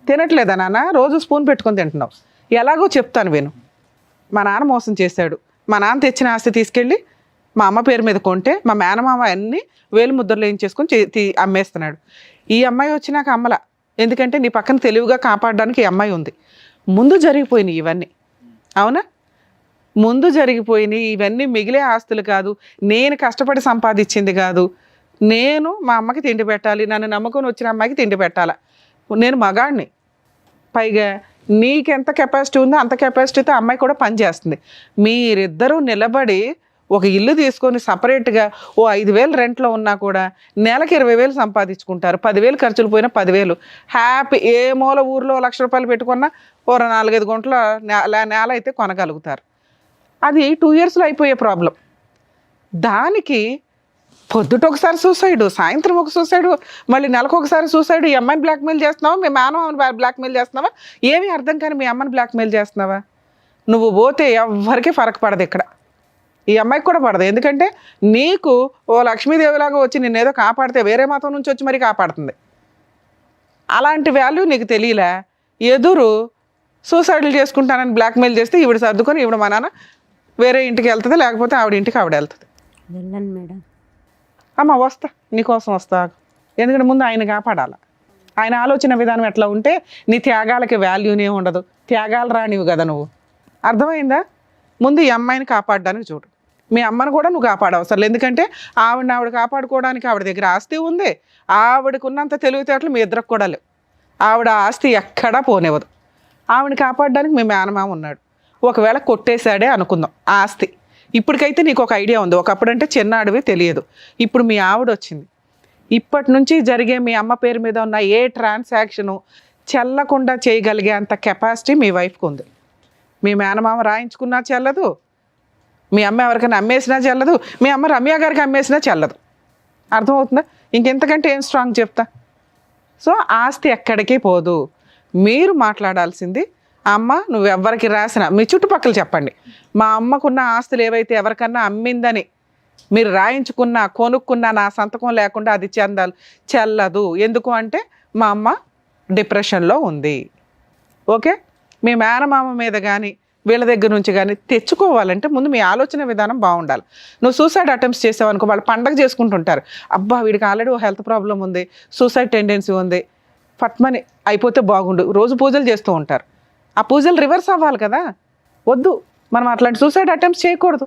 తినట్లేదా నాన్న? రోజు స్పూన్ పెట్టుకొని తింటున్నావు. ఎలాగో చెప్తాను విను. మా నాన్న మోసం చేశాడు. మా నాన్న తెచ్చిన ఆస్తి తీసుకెళ్ళి మా అమ్మ పేరు మీద కొంటే మా మేనమామ అన్నీ వేలు ముద్రలు వేయించేసుకొని అమ్మేస్తున్నాడు. ఈ అమ్మాయి వచ్చినాక అమ్మల, ఎందుకంటే నీ పక్కన తెలివిగా కాపాడడానికి ఈ అమ్మాయి ఉంది. ముందు జరిగిపోయినాయి ఇవన్నీ, అవునా? ముందు జరిగిపోయినాయి ఇవన్నీ. మిగిలే ఆస్తులు కాదు, నేను కష్టపడి సంపాదించింది కాదు. నేను మా అమ్మకి తిండి పెట్టాలి, నన్ను నమ్ముకొని వచ్చిన అమ్మాయికి తిండి పెట్టాలా. నేను మగాడిని, పైగా నీకెంత కెపాసిటీ ఉందో అంత కెపాసిటీతో అమ్మాయి కూడా పనిచేస్తుంది. మీరిద్దరూ నిలబడి ఒక ఇల్లు తీసుకొని సపరేట్గా 5,000 రెంట్లో ఉన్నా కూడా నెలకి 20,000 సంపాదించుకుంటారు. 10,000 ఖర్చులు పోయినా 10,000 హ్యాపీ. ఏ మూల ఊర్లో 1,00,000 రూపాయలు పెట్టుకున్నా 4-5 గంటల నేల అయితే కొనగలుగుతారు. అది 2 yearsలో అయిపోయే ప్రాబ్లం. దానికి పొద్దుట ఒకసారి సూసైడు, సాయంత్రం ఒక సూసైడు, మళ్ళీ నెలకు ఒకసారి సూసైడు. ఈ అమ్మాయిని బ్లాక్మెయిల్ చేస్తున్నావా, మీ మేనమామని బ్లాక్మెయిల్ చేస్తున్నావా, ఏమీ అర్థం కానీ మీ అమ్మని బ్లాక్మెయిల్ చేస్తున్నావా? నువ్వు పోతే ఎవరికి ఫరక పడదు ఇక్కడ, ఈ అమ్మాయికి కూడా పడదు. ఎందుకంటే నీకు ఓ లక్ష్మీదేవిలాగా వచ్చి నిన్నేదో కాపాడితే వేరే మతం నుంచి వచ్చి మరీ కాపాడుతుంది. అలాంటి వాల్యూ నీకు తెలియలే. ఎదురు సూసైడ్లు చేసుకుంటానని బ్లాక్మెయిల్ చేస్తే ఈవిడ సర్దుకొని ఈవిడ మా నాన్న వేరే ఇంటికి వెళ్తుంది, లేకపోతే ఆవిడ ఇంటికి ఆవిడ వెళ్తుంది. వెళ్ళండి మేడం. అమ్మ వస్తా, నీకోసం వస్తా. ఎందుకంటే ముందు ఆయన కాపాడాలి. ఆయన ఆలోచన విధానం ఎట్లా ఉంటే నీ త్యాగాలకి వాల్యూనే ఉండదు. త్యాగాలు రానివి కదా నువ్వు, అర్థమైందా? ముందు ఈ అమ్మాయిని కాపాడడానికి చూడు. మీ అమ్మను కూడా నువ్వు కాపాడవసరం. ఎందుకంటే ఆవిడ కాపాడుకోవడానికి ఆవిడ దగ్గర ఆస్తి ఉంది. ఆవిడకు ఉన్నంత తెలివితేటలు మీ ఇద్దరికి కూడా లేవు. ఆవిడ ఆస్తి ఎక్కడా పోనివ్వదు. ఆవిడని కాపాడడానికి మీ మేనమామ ఉన్నాడు. ఒకవేళ కొట్టేశాడే అనుకుందాం ఆస్తి. ఇప్పటికైతే నీకు ఒక ఐడియా ఉంది. ఒకప్పుడంటే చిన్నాడివి తెలియదు, ఇప్పుడు మీ ఆవిడ వచ్చింది. ఇప్పటి నుంచి జరిగే మీ అమ్మ పేరు మీద ఉన్న ఏ ట్రాన్సాక్షను చెల్లకుండా చేయగలిగే అంత కెపాసిటీ మీ వైఫ్కి ఉంది. మీ మేనమామ రాయించుకున్నా చెల్లదు, మీ అమ్మ ఎవరికైనా అమ్మేసినా చెల్లదు, మీ అమ్మ రమ్య గారికి అమ్మేసినా చెల్లదు. అర్థమవుతుందా? ఇంకెంతకంటే ఏం స్ట్రాంగ్ చెప్తా. సో ఆస్తి ఎక్కడికి పోదు. మీరు మాట్లాడాల్సింది, అమ్మ నువ్వెవ్వరికి రాసిన మీ చుట్టుపక్కల చెప్పండి, మా అమ్మకున్న ఆస్తులు ఏవైతే ఎవరికన్నా అమ్మిందని మీరు రాయించుకున్నా కొనుక్కున్నా నా సంతకం లేకుండా అది చెల్లదు. ఎందుకు అంటే మా అమ్మ డిప్రెషన్లో ఉంది. ఓకే, మీ మేనమామ మీద కానీ వీళ్ళ దగ్గర నుంచి కానీ తెచ్చుకోవాలంటే ముందు మీ ఆలోచన విధానం బాగుండాలి. నువ్వు సూసైడ్ అటెంప్ట్స్ చేసావనుకో, వాళ్ళు పండగ చేసుకుంటుంటారు. అబ్బా వీడికి ఆల్రెడీ ఓ హెల్త్ ప్రాబ్లం ఉంది, సూసైడ్ టెండెన్సీ ఉంది, ఫట్మని అయిపోతే బాగుండు, రోజు పూజలు చేస్తూ ఉంటారు. ఆ పూజలు రివర్స్ అవ్వాలి కదా. వద్దు, మనం అట్లాంటి సూసైడ్ అటెంప్ట్స్ చేయకూడదు.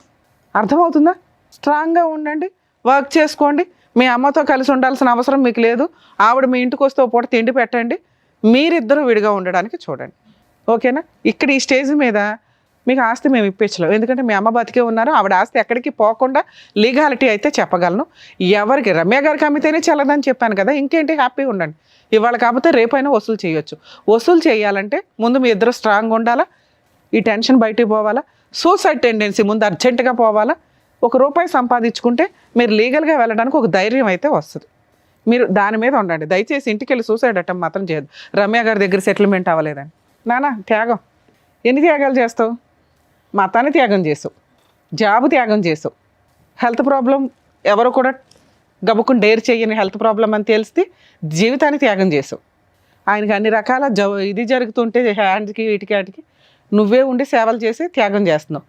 అర్థమవుతుందా? స్ట్రాంగ్గా ఉండండి, వర్క్ చేసుకోండి. మీ అమ్మతో కలిసి ఉండాల్సిన అవసరం మీకు లేదు. ఆవిడ మీ ఇంటికి వస్తే ఓ పూట తిండి పెట్టండి, మీరిద్దరూ విడిగా ఉండడానికి చూడండి, ఓకేనా? ఇక్కడ ఈ స్టేజ్ మీద మీకు ఆస్తి మేము ఇప్పించలేం, ఎందుకంటే మీ అమ్మ బతికే ఉన్నారు. ఆవిడ ఆస్తి ఎక్కడికి పోకుండా లీగాలిటీ అయితే చెప్పగలను. ఎవరికి రమ్య గారికి అమ్మితేనే చెల్లదని చెప్పాను కదా, ఇంకేంటి, హ్యాపీగా ఉండండి. ఇవాళ కాకపోతే రేపైనా వసూలు చేయొచ్చు. వసూలు చేయాలంటే ముందు మీ ఇద్దరు స్ట్రాంగ్ ఉండాలా, ఈ టెన్షన్ బయటికి పోవాలా, సూసైడ్ టెండెన్సీ ముందు అర్జెంటుగా పోవాలా. ₹1 సంపాదించుకుంటే మీరు లీగల్గా వెళ్ళడానికి ఒక ధైర్యం అయితే వస్తుంది. మీరు దాని మీద ఉండండి. దయచేసి ఇంటికి వెళ్ళి సూసైడ్ అటెంప్ట్ మాత్రం చేయదు. రమ్య గారి దగ్గర సెటిల్మెంట్ అవ్వలేదని. నానా త్యాగం, ఎన్ని త్యాగాలు చేస్తావు? మతాన్ని త్యాగం చేసావు, జాబు త్యాగం చేసావు, హెల్త్ ప్రాబ్లం ఎవరు కూడా గబుకుని డేర్ చేయని హెల్త్ ప్రాబ్లం అని తెలిస్తే జీవితాన్ని త్యాగం చేసావు. ఆయనకి అన్ని రకాల ఇది జరుగుతుంటే హ్యాండ్కి వీటికి వాటికి నువ్వే ఉండి సేవలు చేసి త్యాగం చేస్తున్నావు.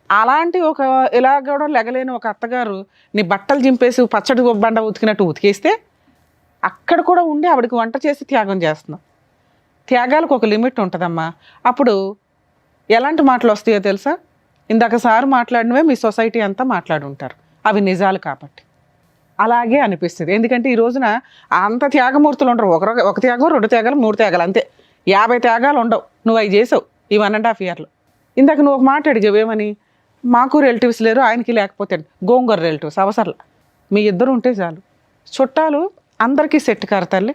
అలాంటి ఒక ఇలా కూడా లెగలేని ఒక అత్తగారు నీ బట్టలు చింపేసి పచ్చడి బండ ఉతికినట్టు ఉతికేస్తే అక్కడ కూడా ఉండి ఆవిడకి వంట చేసి త్యాగం చేస్తున్నావు. త్యాగాలకు ఒక లిమిట్ ఉంటుందమ్మా. అప్పుడు ఎలాంటి మాటలు వస్తాయో తెలుసా? ఇందాక సార్ మాట్లాడినవే మీ సొసైటీ అంతా మాట్లాడి ఉంటారు, అవి నిజాలు కాబట్టి అలాగే అనిపిస్తుంది. ఎందుకంటే ఈ రోజున అంత త్యాగమూర్తులు ఉండరు. ఒక త్యాగం, 2 త్యాగాలు, 3 త్యాగాలు అంతే. 50 త్యాగాలు ఉండవు. నువ్వు అవి చేసావు ఈ 1.5 yearలో. ఇందాక నువ్వు ఒక మాట అడిగావు, ఏమని? మాకు రిలేటివ్స్ లేరు, ఆయనకి లేకపోతే గోంగూర రిలేటివ్స్ అవసరం. మీ ఇద్దరు ఉంటే చాలు. చుట్టాలు అందరికీ సెట్ కారు తల్లి,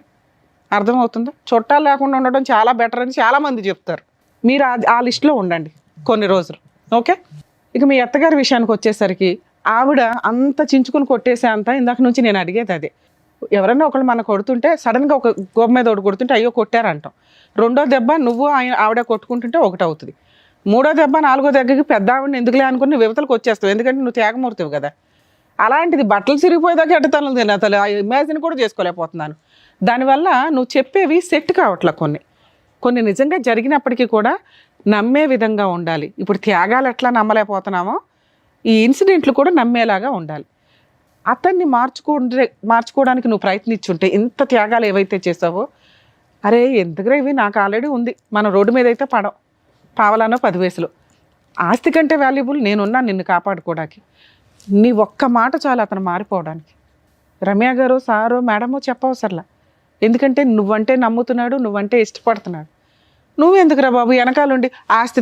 అర్థమవుతుందా? చుట్టాలు లేకుండా ఉండడం చాలా బెటర్ అని చాలామంది చెప్తారు. మీరు ఆ లిస్టులో ఉండండి కొన్ని రోజులు, ఓకే? ఇక మీ అత్తగారి విషయానికి వచ్చేసరికి ఆవిడ అంత చించుకుని కొట్టేసే అంత ఇందాక నుంచి నేను అడిగేది అదే. ఎవరైనా ఒకళ్ళు మన కొడుతుంటే సడన్గా ఒక గోప మీద ఒకటి కొడుతుంటే అయ్యో కొట్టారంటాం. 2వ దెబ్బ నువ్వు ఆవిడ కొట్టుకుంటుంటే ఒకటి అవుతుంది. 3వ దెబ్బ 4వ దగ్గరికి పెద్ద ఆవిడని ఎందుకులే అనుకుని నువ్వు యువతలకు వచ్చేస్తావు, ఎందుకంటే నువ్వు త్యాగమూర్తివి కదా. అలాంటిది బట్టలు చిరిగిపోయేదాకా ఎట్టతనం తిన ఇమాజిన్ కూడా చేసుకోలేకపోతున్నాను. దానివల్ల నువ్వు చెప్పేవి సెట్ కావట్లే. కొన్ని నిజంగా జరిగినప్పటికీ కూడా నమ్మే విధంగా ఉండాలి. ఇప్పుడు త్యాగాలు ఎట్లా నమ్మలేకపోతున్నామో ఈ ఇన్సిడెంట్లు కూడా నమ్మేలాగా ఉండాలి. అతన్ని మార్చుకోవడానికి నువ్వు ప్రయత్నించుంటే ఇంత త్యాగాలు ఏవైతే చేసావో, అరే ఎందుకురా ఇవి నాకు ఆల్రెడీ ఉంది, మనం రోడ్డు మీద అయితే పడం, పావలానో 10 పైసలు. ఆస్తి కంటే వాల్యుబుల్ నేనున్నా నిన్ను కాపాడుకోవడానికి. నీ ఒక్క మాట చాలు అతను మారిపోవడానికి. రమ్య గారు, సారు, మేడమో చెప్పవసరలా. ఎందుకంటే నువ్వంటే నమ్ముతున్నాడు, నువ్వంటే ఇష్టపడుతున్నాడు. నువ్వెందుకురా బాబు వెనకాలండి ఆస్తి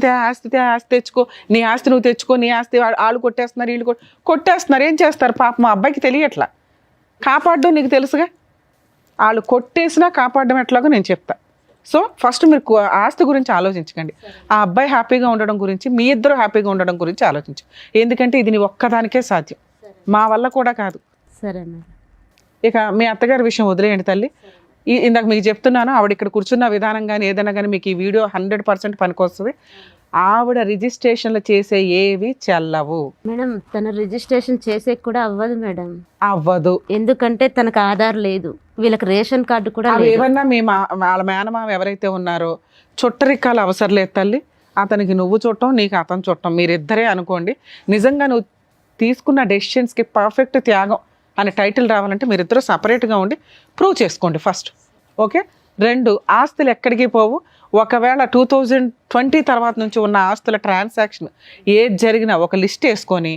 తెచ్చుకో, నీ ఆస్తి నువ్వు తెచ్చుకో, నీ ఆస్తి వాళ్ళు కొట్టేస్తున్నారు, వీళ్ళు కొట్టేస్తున్నారు. ఏం చేస్తారు పాపం? మా అబ్బాయికి తెలియట్లా. కాపాడడం నీకు తెలుసుగా. వాళ్ళు కొట్టేసినా కాపాడడం ఎట్లాగో నేను చెప్తా. సో ఫస్ట్ మీరు ఆస్తి గురించి ఆలోచించకండి, ఆ అబ్బాయి హ్యాపీగా ఉండడం గురించి, మీ ఇద్దరు హ్యాపీగా ఉండడం గురించి ఆలోచించు. ఎందుకంటే ఇది నీ ఒక్కదానికే సాధ్యం, మా వల్ల కూడా కాదు. సరే మేడం. ఇక మీ అత్తగారి విషయం వదిలేయండి తల్లి. ఇందాక మీకు చెప్తున్నాను, ఆవిడ ఇక్కడ కూర్చున్న విధానం కానీ ఏదైనా కానీ మీకు ఈ వీడియో 100% పనికొస్తుంది. ఆవిడ రిజిస్ట్రేషన్లు చేసే ఏవి చెల్లవు మేడం. తన రిజిస్ట్రేషన్ చేసే కూడా అవ్వదు మేడం. అవ్వదు. ఎందుకంటే తనకు ఆధార్ లేదు, వీళ్ళకి రేషన్ కార్డు కూడా అవి లేదు. ఏమన్నా వాళ్ళ మేనమామ ఎవరైతే ఉన్నారో చుట్టరిక్కాలు అవసరం లేదు తల్లి. అతనికి నువ్వు చుట్టం, నీకు అతను చుట్టం, మీరిద్దరే అనుకోండి. నిజంగా నువ్వు తీసుకున్న డెసిషన్స్కి పర్ఫెక్ట్ త్యాగం అనే టైటిల్ రావాలంటే మీరిద్దరూ సపరేట్గా ఉండి ప్రూవ్ చేసుకోండి ఫస్ట్, ఓకే? 2, ఆస్తులు ఎక్కడికి పోవు. ఒకవేళ 2020 తర్వాత నుంచి ఉన్న ఆస్తుల ట్రాన్సాక్షన్ ఏది జరిగినా ఒక లిస్ట్ వేసుకొని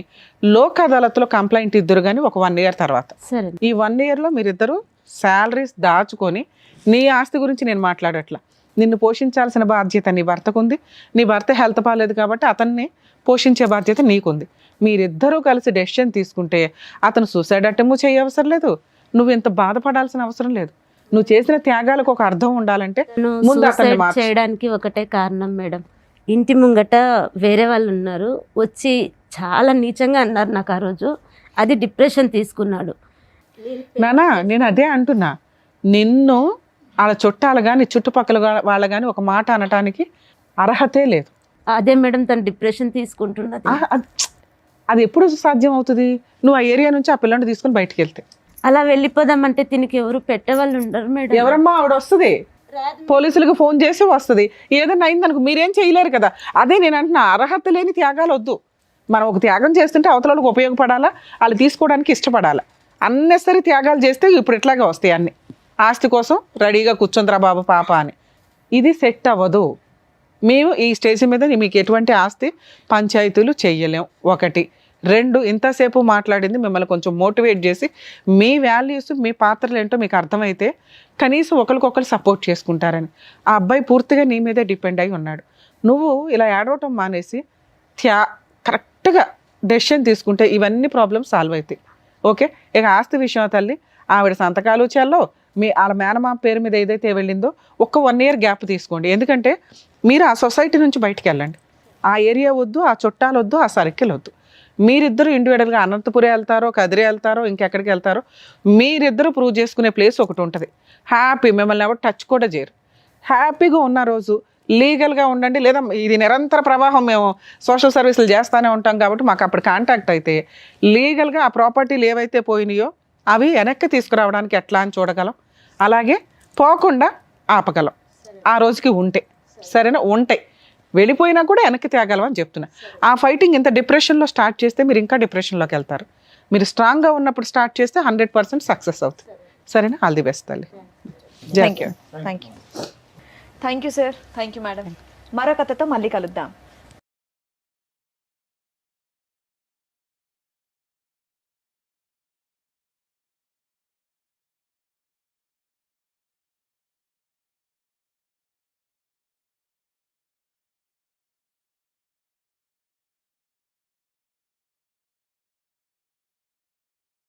లోక్ అదాలత్లో కంప్లైంట్ ఇద్దరు కానీ ఒక 1 year తర్వాత. సరే. ఈ 1 yearలో మీరిద్దరూ శాలరీస్ దాచుకొని, నీ ఆస్తి గురించి నేను మాట్లాడట్లా, నిన్ను పోషించాల్సిన బాధ్యత నీ భర్తకుంది. నీ భర్త హెల్త్ బాగాలేదు కాబట్టి అతన్ని పోషించే బాధ్యత నీకుంది. మీరిద్దరూ కలిసి డెసిషన్ తీసుకుంటే అతను సూసైడ్ అటెంప్ట్ చేయవసరం లేదు, నువ్వు ఇంత బాధపడాల్సిన అవసరం లేదు. నువ్వు చేసిన త్యాగాలకు ఒక అర్థం ఉండాలంటే ముందు అతన్ని మార్చు. చేయడానికి ఒకటే కారణం మేడం, ఇంటి ముంగట వేరే వాళ్ళు ఉన్నారు, వచ్చి చాలా నీచంగా అన్నారు నాకు ఆ రోజు. అది డిప్రెషన్ తీసుకున్నాడు. నానా నేను అదే అంటున్నా, నిన్ను వాళ్ళ చుట్టాలు కానీ చుట్టుపక్కల వాళ్ళ కానీ ఒక మాట అనటానికి అర్హతే లేదు. అదే మేడం తను డిప్రెషన్ తీసుకుంటున్నది. అది ఎప్పుడు సాధ్యం అవుతుంది? నువ్వు ఆ ఏరియా నుంచి ఆ పిల్లని తీసుకుని బయటికి వెళ్తే. అలా వెళ్ళిపోదామంటే దీనికి ఎవరు పెట్టేవాళ్ళు ఉండరు మేడం. ఎవరమ్మా ఆవిడ వస్తుంది, పోలీసులకు ఫోన్ చేసి వస్తుంది. ఏదైనా అయిందనుకో మీరేం చేయలేరు కదా. అదే నేను అంటున్నా, అర్హత లేని త్యాగాలు వద్దు. మనం ఒక త్యాగం చేస్తుంటే అవతలకు ఉపయోగపడాలా, వాళ్ళు తీసుకోవడానికి ఇష్టపడాలా. అన్నెసరీ త్యాగాలు చేస్తే ఇప్పుడు ఇట్లాగే వస్తాయి అన్ని. ఆస్తి కోసం రెడీగా కూర్చుందిరా బాబు పాప అని, ఇది సెట్ అవ్వదు. మేము ఈ స్టేజ్ మీద మీకు ఎటువంటి ఆస్తి పంచాయతీలు చెయ్యలేం, ఒకటి. 2 ఇంతసేపు మాట్లాడింది మిమ్మల్ని కొంచెం మోటివేట్ చేసి మీ వాల్యూస్ మీ పాత్రలు ఏంటో మీకు అర్థమైతే కనీసం ఒకరికొకరు సపోర్ట్ చేసుకుంటారని. ఆ అబ్బాయి పూర్తిగా నీ మీదే డిపెండ్ అయి ఉన్నాడు. నువ్వు ఇలా ఏడవటం మానేసి కరెక్ట్గా డెసిషన్ తీసుకుంటే ఇవన్నీ ప్రాబ్లమ్స్ సాల్వ్ అవుతాయి. ఓకే, ఇక ఆస్తి విషయం తల్లి, ఆవిడ సంతకాలు చెల్లో, వాళ్ళ మేనమామ పేరు మీద ఏదైతే వెళ్ళిందో ఒక 1 year గ్యాప్ తీసుకోండి. ఎందుకంటే మీరు ఆ సొసైటీ నుంచి బయటికి వెళ్ళండి. ఆ ఏరియా వద్దు, ఆ చుట్టాలు వద్దు, ఆ సర్కిల్ వద్దు. మీరిద్దరు ఇండివిజువల్గా అనంతపురం వెళ్తారో, కదిరి వెళ్తారో, ఇంకెక్కడికి వెళ్తారో మీరిద్దరు ప్రూవ్ చేసుకునే ప్లేస్ ఒకటి ఉంటుంది. హ్యాపీ, మిమ్మల్ని ఎవరు టచ్ కూడా చేయరు. హ్యాపీగా ఉన్న రోజు లీగల్గా ఉండండి. లేదా ఇది నిరంతర ప్రవాహం, మేము సోషల్ సర్వీసులు చేస్తూనే ఉంటాం కాబట్టి మాకు అప్పుడు కాంటాక్ట్ అయితే లీగల్గా ఆ ప్రాపర్టీలు ఏవైతే పోయినాయో అవి వెనక్కి తీసుకురావడానికి ఎట్లా అని చూడగలం. అలాగే పోకుండా ఆపగలం ఆ రోజుకి ఉంటే. సరేనా? ఉంటాయి, వెళ్ళిపోయినా కూడా వెనక్కి తేగలం అని చెప్తున్నా. ఆ ఫైటింగ్ ఇంత డిప్రెషన్లో స్టార్ట్ చేస్తే మీరు ఇంకా డిప్రెషన్లోకి వెళ్తారు. మీరు స్ట్రాంగ్గా ఉన్నప్పుడు స్టార్ట్ చేస్తే 100% సక్సెస్ అవుతుంది. సరేనా? ఆల్ ది బెస్ట్ తల్లి. Thank you sir. Thank you madam. మరో కథతో మళ్ళీ కలుద్దాం.